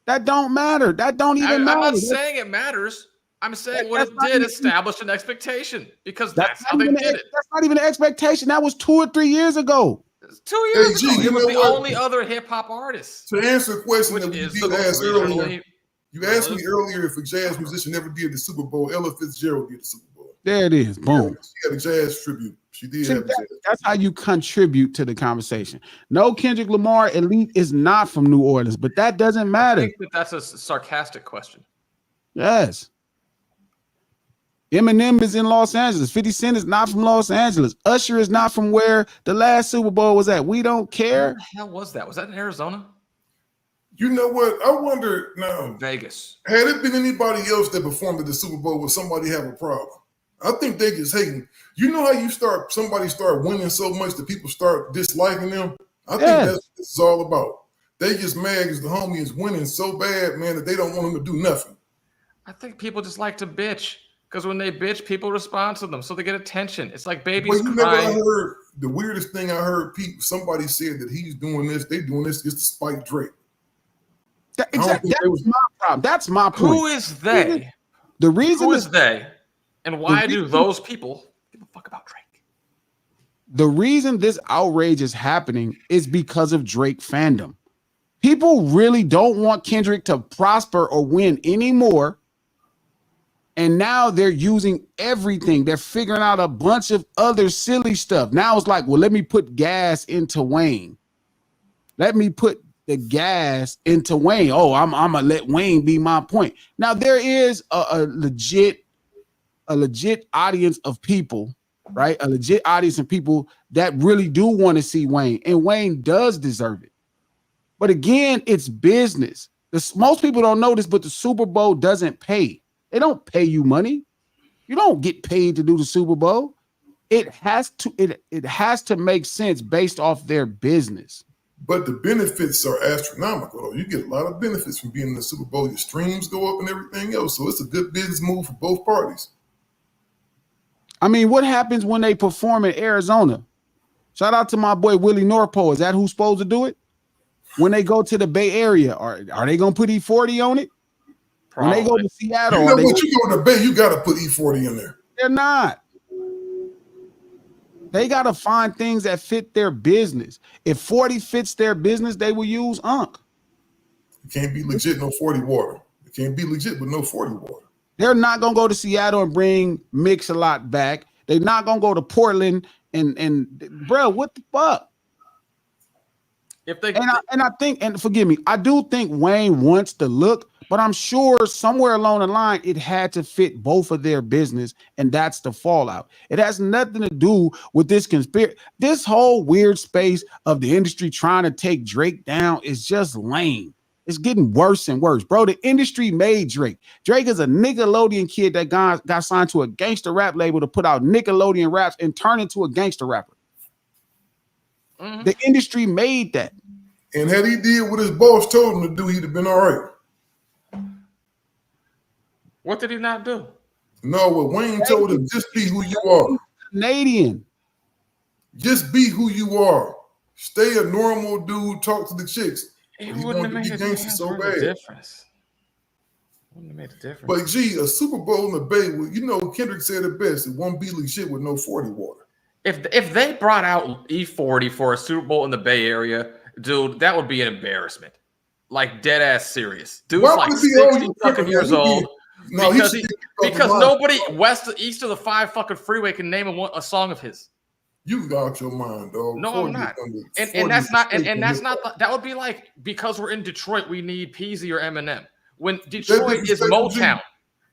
That don't matter. That don't even matter. I'm not saying it matters. I'm saying what it did established an expectation because that's how they did it. That's not even an expectation. That was 2 or 3 years ago. 2 years ago. It was the only other hip hop artist. To answer a question that we did ask earlier, you asked me earlier if a jazz musician ever did the Super Bowl. Ella Fitzgerald did the Super Bowl. There it is. Boom. She had a jazz tribute. She did have a jazz. That's how you contribute to the conversation. No, Kendrick Lamar elite is not from New Orleans, but that doesn't matter. I think that's a sarcastic question. Yes. Eminem is in Los Angeles. 50 Cent is not from Los Angeles. Usher is not from where the last Super Bowl was at. We don't care. Where the hell was that? Was that in Arizona? You know what? I wonder now. Vegas. Had it been anybody else that performed at the Super Bowl, would somebody have a problem? I think they just hating. You know how somebody start winning so much that people start disliking them? I think that's what this is all about. They just mad because the homie is winning so bad, man, that they don't want him to do nothing. I think people just like to bitch. Because when they bitch, people respond to them, so they get attention. It's like babies crying. I heard the weirdest thing I heard. Somebody said that he's doing this. They doing this just to spite Drake. Exactly. That's my problem. That's my point. Who is they? The reason Who is they? And why do those people give a fuck about Drake? The reason this outrage is happening is because of Drake fandom. People really don't want Kendrick to prosper or win anymore. And now they're using everything. They're figuring out a bunch of other silly stuff. Now it's like, well, let me put gas into Wayne. Let me put the gas into Wayne. Oh, I'm gonna let Wayne be my point. Now there is a legit audience of people, right? A legit audience of people that really do want to see Wayne, and Wayne does deserve it. But again, it's business. Most people don't know this, but the Super Bowl doesn't pay. They don't pay you money. You don't get paid to do the Super Bowl. It has to make sense based off their business. But the benefits are astronomical. You get a lot of benefits from being in the Super Bowl. Your streams go up and everything else. So it's a good business move for both parties. I mean, what happens when they perform in Arizona? Shout out to my boy Willie Norpo. Is that who's supposed to do it? When they go to the Bay Area, are they going to put E40 on it? Probably. When they go to Seattle, you know what? You go to the Bay, you got to put E40 in there. They're not. They got to find things that fit their business. If 40 fits their business, they will use Unc. It can't be legit, no 40 water. It can't be legit with no 40 water. They're not going to go to Seattle and bring Mix-a-Lot back. They're not going to go to Portland and bro, what the fuck? If they I think, and forgive me, I do think Wayne wants the look, but I'm sure somewhere along the line it had to fit both of their business, and that's the fallout. It has nothing to do with this conspiracy. This whole weird space of the industry trying to take Drake down is just lame. It's getting worse and worse, bro. The industry made Drake. Drake is a Nickelodeon kid that got signed to a gangster rap label to put out Nickelodeon raps and turn into a gangster rapper. Mm-hmm. The industry made that. And had he did what his boss told him to do, he'd have been all right. What did he not do? No, what Wayne told him, just be who you are. Canadian. Just be who you are. Stay a normal dude, talk to the chicks. It wouldn't have made a difference. Wouldn't have made a difference. But gee, a Super Bowl in the Bay, you know, Kendrick said it best. It won't be legit with no 40 water. If they brought out E40 for a Super Bowl in the Bay Area, dude, that would be an embarrassment. Like dead ass serious. Dude's like 60 fucking years old. No, because nobody east of the 5 fucking freeway can name a song of his. You got your mind, dog. No, I'm not. And that's not that would be like, because we're in Detroit, we need Peasy or Eminem. When Detroit is Motown.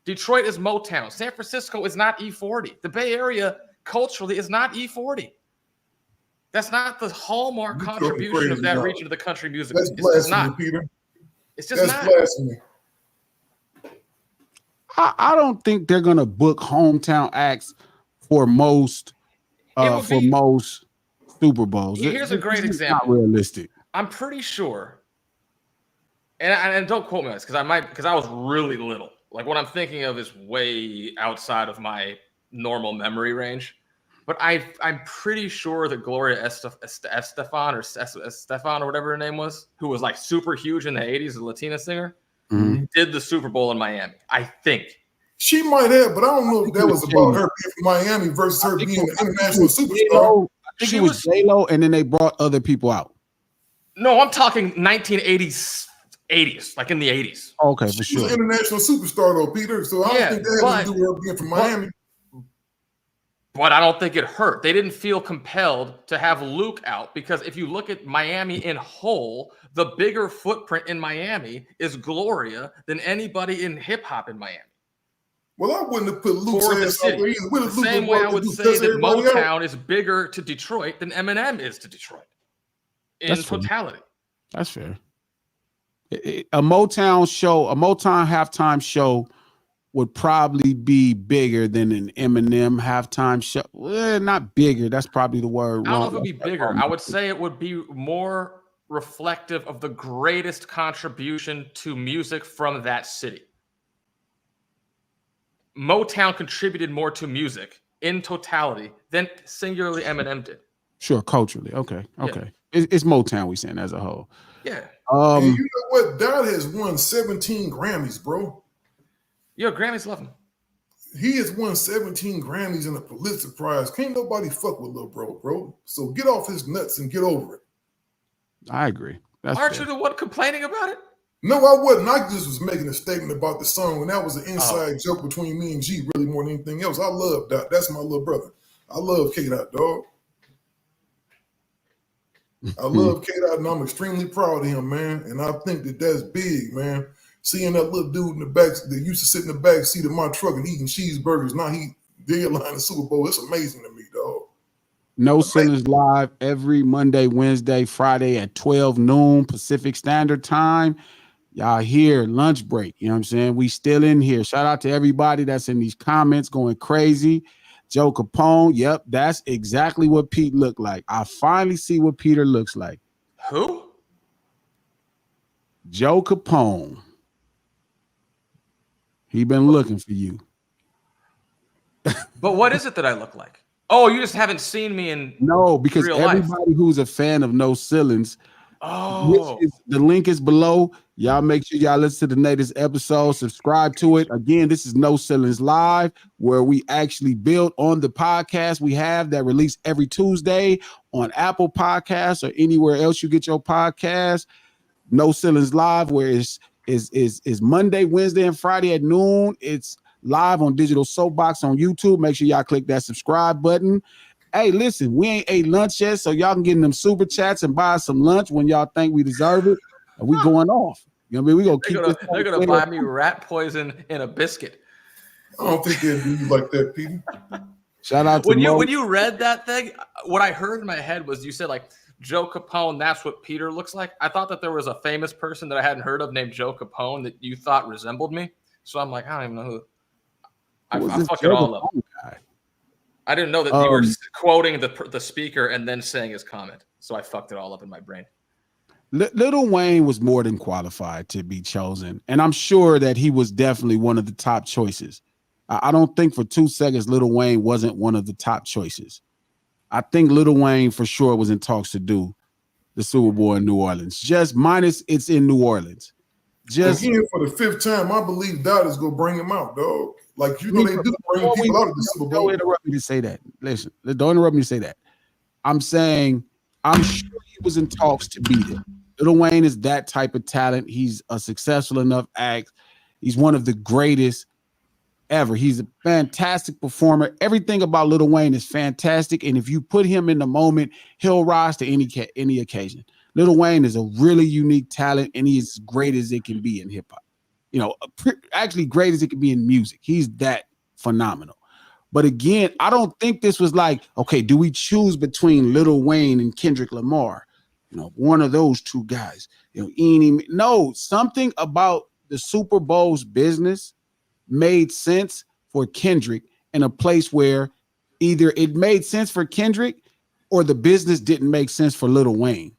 Detroit is Motown. San Francisco is not E40. The Bay Area culturally is not E40. That's not the hallmark contribution of that region of the country music. That's blasphemy, Peter. It's just not. Blasphemy. I don't think they're gonna book hometown acts for most Super Bowls. Here's a great This is example. Not realistic. I'm pretty sure, and don't quote me on this because I was really little. Like what I'm thinking of is way outside of my normal memory range. But I'm pretty sure that Gloria Estefan or whatever her name was, who was like super huge in the 80s, a Latina singer, did the Super Bowl in Miami. I think. She might have, but I don't know if that was about her being from Miami versus her being an international superstar. I think it was J-Lo, and then they brought other people out. No, I'm talking 1980s, like in the 80s. Okay, for She's sure. an international superstar, though, Peter. So I don't think that has to do with her being from Miami. But I don't think it hurt. They didn't feel compelled to have Luke out because if you look at Miami in whole, the bigger footprint in Miami is Gloria than anybody in hip hop in Miami. Well, I wouldn't have put Luke's ass out there either. The same way I would say that Motown is bigger to Detroit than Eminem is to Detroit in totality. That's fair. A Motown halftime show would probably be bigger than an Eminem halftime show. Well, not bigger. That's probably the word. I don't know if it would be bigger. I would say it would be more reflective of the greatest contribution to music from that city. Motown contributed more to music in totality than singularly Eminem did. Sure, culturally. Okay. Yeah. It's Motown we saying as a whole. Yeah. And you know what? Dot has won 17 Grammys, bro. Yo, Grammys love him. He has won 17 Grammys and a Pulitzer Prize. Can't nobody fuck with Lil Bro. So get off his nuts and get over it. I agree. Aren't you the one complaining about it? No, I wasn't. I just was making a statement about the song, and that was an inside joke between me and G, really more than anything else. I love Dot. That's my little brother. I love K-Dot, dog. I love K-Dot, and I'm extremely proud of him, man. And I think that that's big, man. Seeing that little dude in the back that used to sit in the back seat of my truck and eating cheeseburgers, now he deadline the Super Bowl. It's amazing to me, dog. No Ceilings Live every Monday, Wednesday, Friday at 12 noon Pacific Standard Time. Y'all here, lunch break. You know what I'm saying? We still in here. Shout out to everybody that's in these comments going crazy. Joe Capone. Yep, that's exactly what Pete looked like. I finally see what Peter looks like. Who? Joe Capone. He been looking for you. But what is it that I look like? Oh, you just haven't seen me in because real everybody life. Who's a fan of No Ceilings, the link is below. Y'all make sure y'all listen to the latest episode, subscribe to it. Again, this is No Ceilings Live, where we actually build on the podcast we have that release every Tuesday on Apple Podcasts or anywhere else you get your podcast. No Ceilings Live, where is Monday, Wednesday, and Friday at noon. It's live on Digital Soapbox on YouTube. Make sure y'all click that subscribe button. Hey, listen, we ain't ate lunch yet, so y'all can get in them super chats and buy some lunch when y'all think we deserve it. And we going off. You know what I mean? We gonna keep they're gonna buy me rat poison in a biscuit. I don't think they'd do you like that, Peter. Shout out to when you read that thing, what I heard in my head was you said like Joe Capone, that's what Peter looks like. I thought that there was a famous person that I hadn't heard of named Joe Capone that you thought resembled me. So I'm like, I don't even know who. I fucked it all up. I didn't know that you were quoting the speaker and then saying his comment. So I fucked it all up in my brain. Lil Wayne was more than qualified to be chosen. And I'm sure that he was definitely one of the top choices. I don't think for 2 seconds Lil Wayne wasn't one of the top choices. I think Lil Wayne for sure was in talks to do the Super Bowl in New Orleans. Just minus it's in New Orleans. Just again, for the 5th time, I believe Dot is gonna bring him out, dog. Like they do bring people out of the Super Bowl. Don't interrupt me to say that. Listen, don't interrupt me to say that. I'm saying I'm sure he was in talks to be there. Lil Wayne is that type of talent. He's a successful enough act. He's one of the greatest ever. He's a fantastic performer. Everything about Lil Wayne is fantastic. And if you put him in the moment, he'll rise to any occasion. Lil Wayne is a really unique talent, and he's as great as it can be in hip hop. You know, actually great as it can be in music. He's that phenomenal. But again, I don't think this was like, okay, do we choose between Lil Wayne and Kendrick Lamar? You know, one of those two guys. You know, no, something about the Super Bowl's business made sense for Kendrick in a place where either it made sense for Kendrick or the business didn't make sense for Lil Wayne.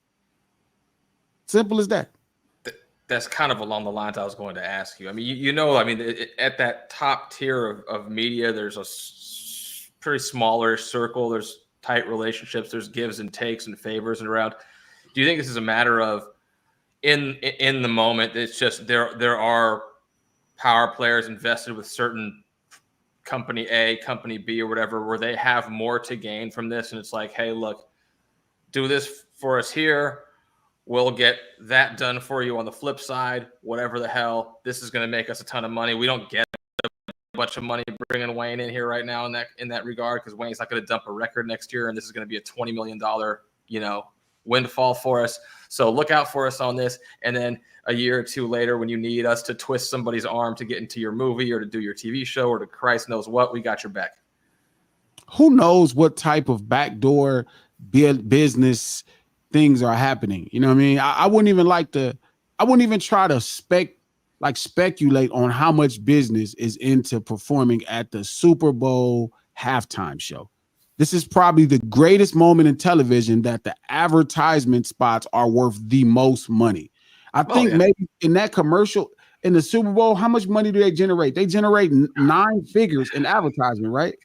Simple as that. That's kind of along the lines I was going to ask you. I mean, you know, I mean, at that top tier of media, there's a pretty smaller circle. There's tight relationships. There's gives and takes and favors and around. Do you think this is a matter of in the moment? It's just there are power players invested with certain company A, company B, or whatever, where they have more to gain from this, and it's like, hey, look, do this for us here. We'll get that done for you on the flip side. Whatever the hell, this is going to make us a ton of money. We don't get a bunch of money bringing Wayne in here right now in that regard, because Wayne's not going to dump a record next year, and this is going to be a $20 million, windfall for us. So look out for us on this. And then a year or two later, when you need us to twist somebody's arm to get into your movie or to do your TV show or to Christ knows what, we got your back. Who knows what type of backdoor business things are happening? You know what I mean? I wouldn't even try to speculate on how much business is into performing at the Super Bowl halftime show. This is probably the greatest moment in television that the advertisement spots are worth the most money. I think maybe in that commercial in the Super Bowl, how much money do they generate? They generate 9 figures in advertisement, right?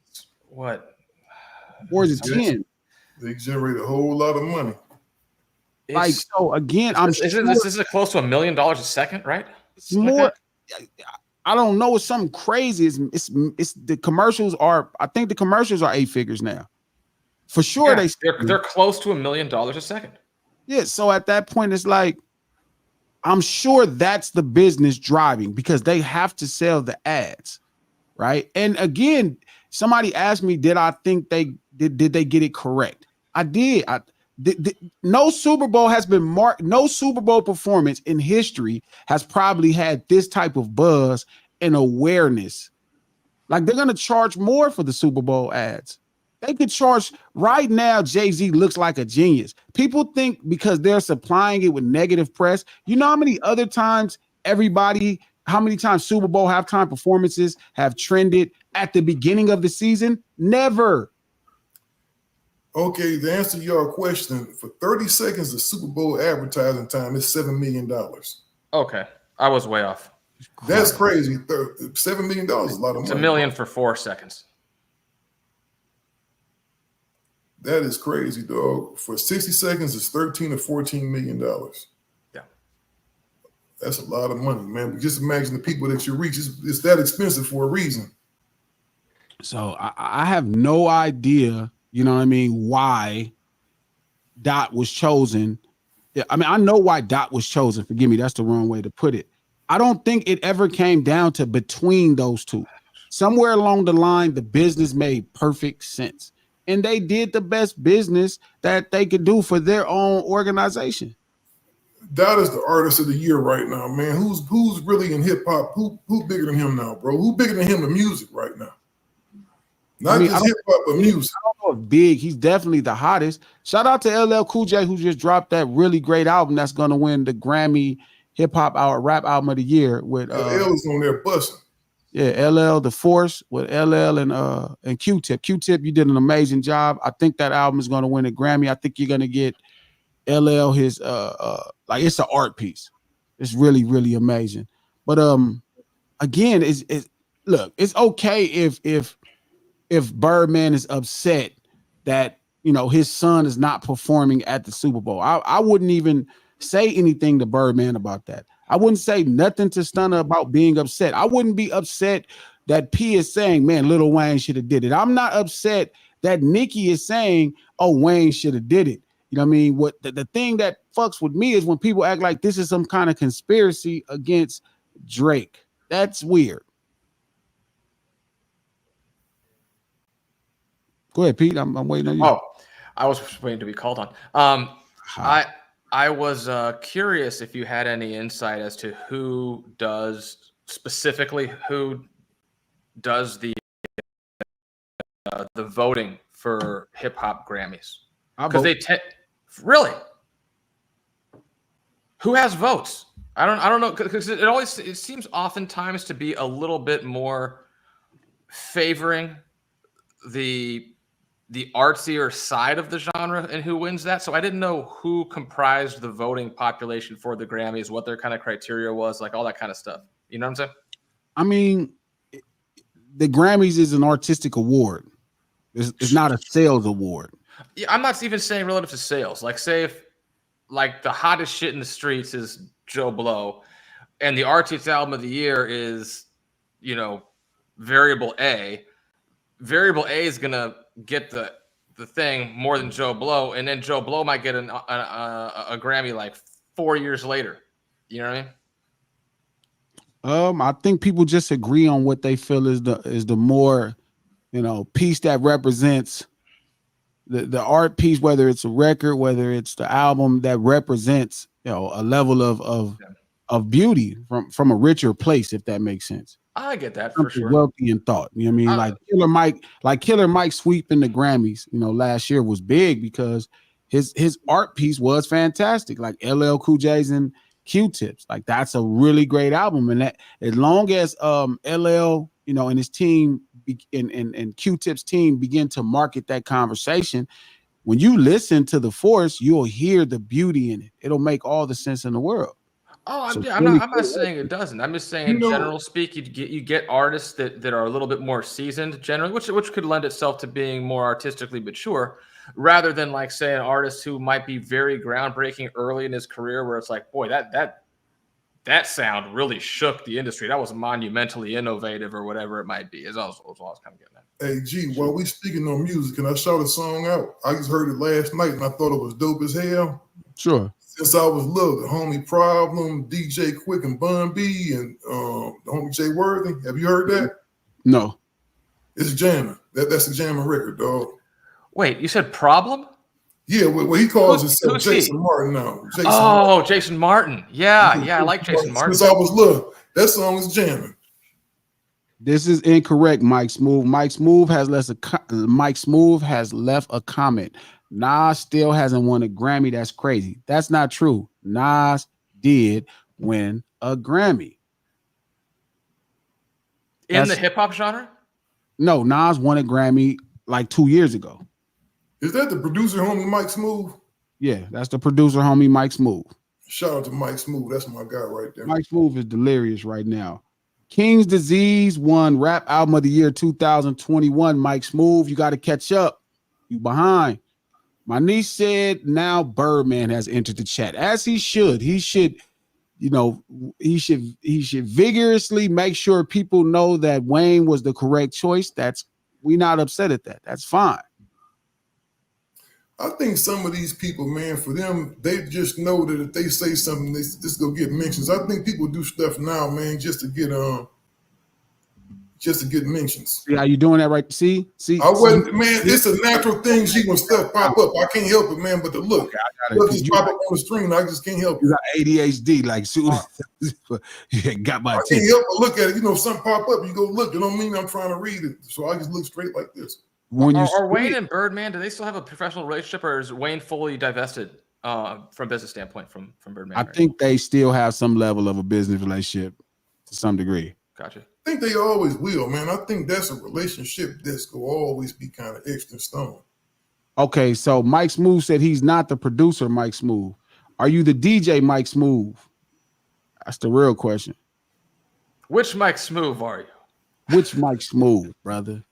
What? Or is it 10? They generate a whole lot of money. So again, this is close to $1 million a second, right? It's more. I don't know. It's something crazy. It's the commercials are. I think the commercials are 8 figures now, for sure. Yeah, they're close to $1 million a second. Yeah. So at that point, it's like, I'm sure that's the business driving, because they have to sell the ads, right? And again, somebody asked me, did I think they get it correct? I did. No Super Bowl has been marked. No Super Bowl performance in history has probably had this type of buzz and awareness. Like, they're going to charge more for the Super Bowl ads. They could charge right now. Jay-Z looks like a genius. People think because they're supplying it with negative press. You know how many other times how many times Super Bowl halftime performances have trended at the beginning of the season? Never. Okay, the answer to your question, for 30 seconds of Super Bowl advertising time is $7 million. Okay, I was way off. That's crazy. $7 million is a lot of money. It's $1 million for 4 seconds. That is crazy, dog. For 60 seconds, it's $13 or $14 million. Yeah. That's a lot of money, man. But just imagine the people that you reach. It's that expensive for a reason. So I have no idea, you know what I mean, why Dot was chosen. I mean, I know why Dot was chosen. Forgive me, that's the wrong way to put it. I don't think it ever came down to between those two. Somewhere along the line, the business made perfect sense. And they did the best business that they could do for their own organization. Dot is the artist of the year right now, man. Who's really in hip hop? Who bigger than him now, bro? Who bigger than him in music right now? Not just hip hop, but music. I don't know if big. He's definitely the hottest. Shout out to LL Cool J, who just dropped that really great album that's going to win the Grammy Hip Hop Rap Album of the Year with LL is on there busting. Yeah, LL The Force with LL and Q-Tip. Q-Tip, you did an amazing job. I think that album is going to win a Grammy. I think you're going to get LL his like, it's an art piece. It's really, really amazing. But again, look, it's okay if Birdman is upset that, you know, his son is not performing at the Super Bowl. I wouldn't even say anything to Birdman about that. I wouldn't say nothing to Stunner about being upset. I wouldn't be upset that P is saying, man, Lil Wayne should have did it. I'm not upset that Nicki is saying, oh, Wayne should have did it. You know what I mean? What the thing that fucks with me is when people act like this is some kind of conspiracy against Drake. That's weird. Go ahead, Pete. I'm waiting on you. Oh, I was waiting to be called on. I was curious if you had any insight as to who does the voting for hip hop Grammys, because really, who has votes? I don't know, because it seems oftentimes to be a little bit more favoring the the artsier side of the genre and who wins that. So I didn't know who comprised the voting population for the Grammys, what their kind of criteria was, like all that kind of stuff. You know what I'm saying? I mean, the Grammys is an artistic award. It's not a sales award. Yeah, I'm not even saying relative to sales. Like, say if like the hottest shit in the streets is Joe Blow, and the artist album of the year is, you know, Variable A. Variable A is gonna get the thing more than Joe Blow, and then Joe Blow might get a Grammy like 4 years later. You know what I mean? I think people just agree on what they feel is the more, you know, piece that represents the art piece, whether it's a record, whether it's the album that represents, you know, a level of beauty from a richer place, if that makes sense. I get that for sure. Wealthy in thought. You know what I mean? Like Killer Mike sweeping the Grammys, you know, last year was big because his art piece was fantastic. Like LL Cool J's and Q-Tips. Like that's a really great album. And that as long as LL, you know, and his team and Q-Tips team begin to market that conversation, when you listen to The Force, you'll hear the beauty in it. It'll make all the sense in the world. Oh, I'm not saying it doesn't. I'm just saying, in general speak, you get artists that are a little bit more seasoned generally, which could lend itself to being more artistically mature, rather than like say an artist who might be very groundbreaking early in his career, where it's like, boy, that sound really shook the industry. That was monumentally innovative, or whatever it might be. Is all I was kind of getting at. Hey, G, while we speaking on music, can I shout a song out? I just heard it last night and I thought it was dope as hell. Sure. Since I was little, the homie Problem, DJ Quick and Bun B, and the homie Jay Worthy. Have you heard that? No. It's jamming. That's a jamming record, dog. Wait, you said Problem? Yeah, well he calls himself Jason Martin now. Jason Martin. Yeah, I like Jason Martin. Since I was little, that song is jamming. This is incorrect, Mike Smooth. Mike Smooth has left a comment. Nas still hasn't won a Grammy. That's crazy. That's not true. Nas did win a Grammy. In the hip hop genre? No, Nas won a Grammy like 2 years ago. Is that the producer, homie Mike Smooth? Yeah, that's the producer, homie Mike Smooth. Shout out to Mike Smooth. That's my guy right there. Mike Smooth is delirious right now. King's Disease won Rap Album of the Year 2021. Mike Smooth, you got to catch up. You behind. My niece said now Birdman has entered the chat, as he should. He should, you know, he should vigorously make sure people know that Wayne was the correct choice. We not upset at that. That's fine. I think some of these people, man, for them, they just know that if they say something, they just go get mentions. I think people do stuff now, man, just to get mentions. See how you doing that right? See. I wasn't, man. It's a natural thing. G, when stuff pop up, I can't help it, man. But the look, just pop up on the screen. I just can't help it. You got ADHD, like soon. Yeah, got my. I can't help but look at it. You know, if something pop up, you go look. It don't mean I'm trying to read it, so I just look straight like this. Are Wayne and Birdman, do they still have a professional relationship, or is Wayne fully divested from business standpoint from Birdman? I think they still have some level of a business relationship to some degree. Gotcha. I think they always will, man. I think that's a relationship that's going to always be kind of etched in stone. Okay, so Mike Smooth said he's not the producer, Mike Smooth. Are you the DJ, Mike Smooth? That's the real question. Which Mike Smooth are you? Which Mike Smooth, brother?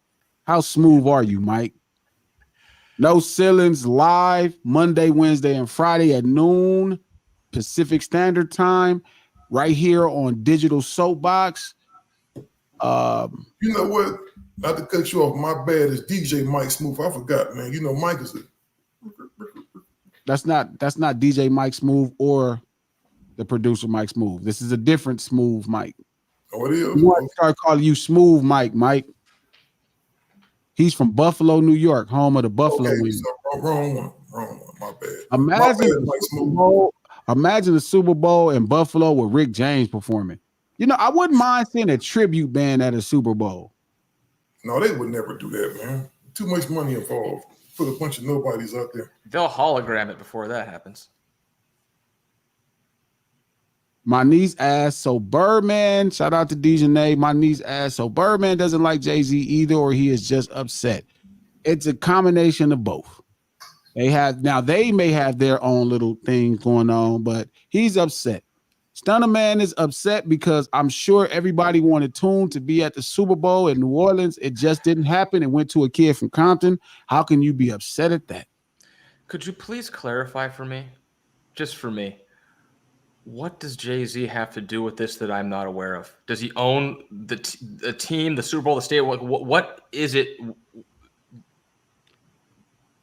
How smooth are you, Mike? No Ceilings live Monday, Wednesday, and Friday at noon Pacific Standard Time, right here on Digital Soapbox. You know what? Not to cut you off, my bad. It's DJ Mike Smooth. I forgot, man. You know, Mike is That's not DJ Mike Smooth or the producer Mike Smooth. This is a different Smooth Mike. Oh, it is. You want to start calling you Smooth Mike, Mike. He's from Buffalo, New York, home of the Buffalo Wings. Wrong one. My bad. Imagine the Super Bowl in Buffalo with Rick James performing. You know, I wouldn't mind seeing a tribute band at a Super Bowl. No, they would never do that, man. Too much money involved. Put a bunch of nobodies out there. They'll hologram it before that happens. My niece asked, so Birdman, shout out to Dejanay. My niece asked, so Birdman doesn't like Jay-Z either, or he is just upset. It's a combination of both. They may have their own little things going on, but he's upset. Stunner Man is upset because I'm sure everybody wanted Tune to be at the Super Bowl in New Orleans. It just didn't happen. It went to a kid from Compton. How can you be upset at that? Could you please clarify for me, just for me, what does Jay-Z have to do with this that I'm not aware of? Does he own the team, the Super Bowl, the state? What is it?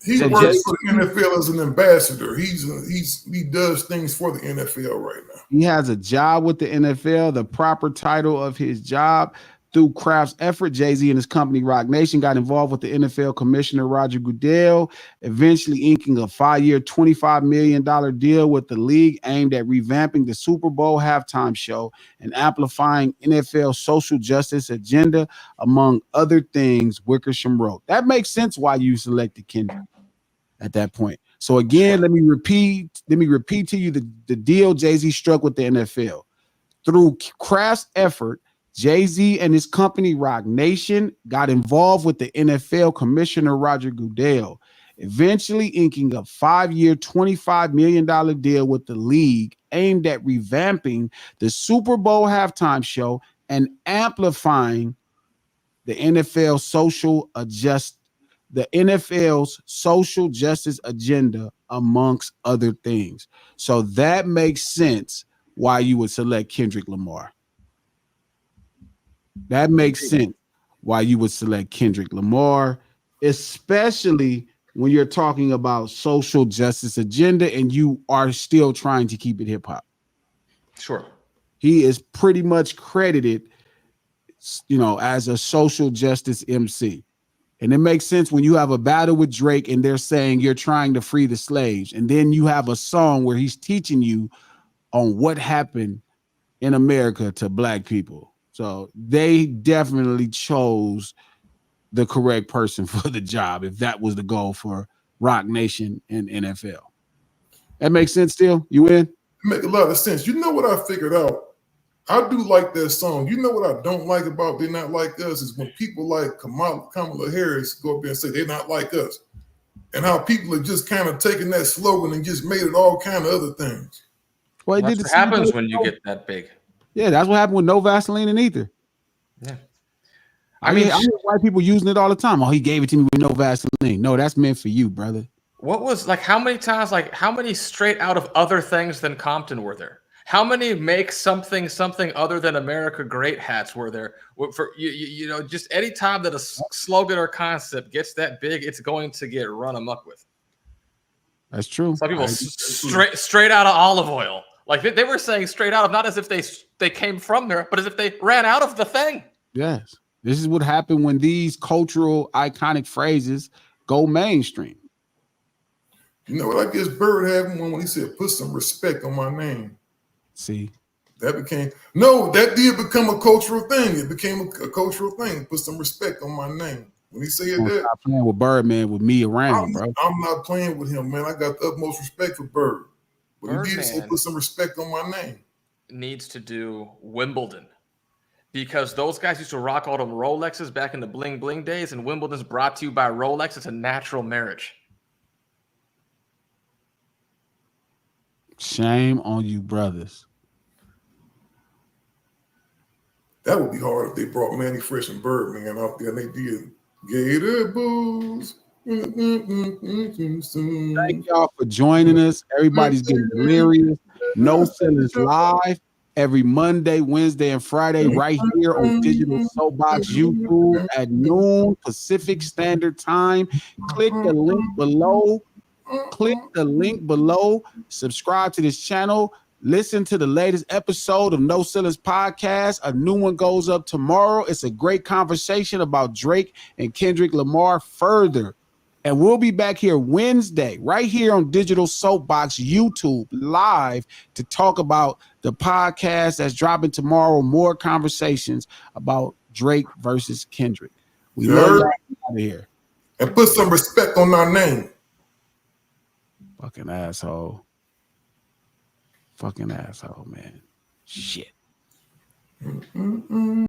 He works for the NFL as an ambassador. He does things for the NFL right now. He has a job with the NFL. The proper title of his job, through Kraft's effort, Jay-Z and his company Roc Nation got involved with the NFL commissioner Roger Goodell, eventually inking a 5-year, $25 million deal with the league aimed at revamping the Super Bowl halftime show and amplifying NFL social justice agenda, among other things, Wickersham wrote. That makes sense why you selected Kendrick at that point. So again, let me repeat to you the deal Jay-Z struck with the NFL. Through Kraft's effort, Jay-Z and his company Roc Nation got involved with the NFL commissioner Roger Goodell, eventually inking a 5-year, $25 million deal with the league aimed at revamping the Super Bowl halftime show and amplifying the NFL's social justice agenda, amongst other things. So that makes sense why you would select Kendrick Lamar. That makes sense why you would select Kendrick Lamar, especially when you're talking about social justice agenda and you are still trying to keep it hip hop. Sure. He is pretty much credited, as a social justice MC. And it makes sense when you have a battle with Drake and they're saying you're trying to free the slaves. And then you have a song where he's teaching you on what happened in America to black people. So they definitely chose the correct person for the job if that was the goal for Roc Nation and NFL. That makes sense still? You in? It makes a lot of sense. You know what I figured out? I do like that song. You know what I don't like about They Not Like Us is when people like Kamala Harris go up there and say they're not like us. And how people are just kind of taking that slogan and just made it all kind of other things. Well, that's what happens when you get that big. Yeah, that's what happened with no Vaseline in ether. Yeah. I mean, white people using it all the time. Oh, he gave it to me with no Vaseline. No, that's meant for you, brother. What was how many straight out of other things than Compton were there? How many make something other than America great hats were there? For just any time that a slogan or concept gets that big, it's going to get run amok with. That's true. Some people straight out of olive oil. Like they were saying straight out of, not as if they came from there, but as if they ran out of the thing. Yes. This is what happened when these cultural iconic phrases go mainstream. You know what I guess Bird had one when he said, "Put some respect on my name." See, that did become a cultural thing. It became a cultural thing. Put some respect on my name. When he said that, stop playing with Birdman with me around, bro. I'm not playing with him, man. I got the utmost respect for Bird. But he did say, "Put some respect on my name." Needs to do Wimbledon, because those guys used to rock all them Rolexes back in the bling bling days, and Wimbledon's brought to you by Rolex. It's a natural marriage. Shame on you, brothers. That would be hard if they brought Manny Fresh and Birdman out there and they did Gator Booze. Thank y'all for joining us. Everybody's getting delirious. No Ceilings Live every Monday, Wednesday, and Friday right here on Digital Soapbox YouTube at noon Pacific Standard Time. Click the link below. Subscribe to this channel. Listen to the latest episode of No Ceilings Podcast. A new one goes up tomorrow. It's a great conversation about Drake and Kendrick Lamar further. And we'll be back here Wednesday, right here on Digital Soapbox YouTube live to talk about the podcast that's dropping tomorrow. More conversations about Drake versus Kendrick. We love y'all out of here. And put some respect on our name. Fucking asshole. Fucking asshole, man. Shit.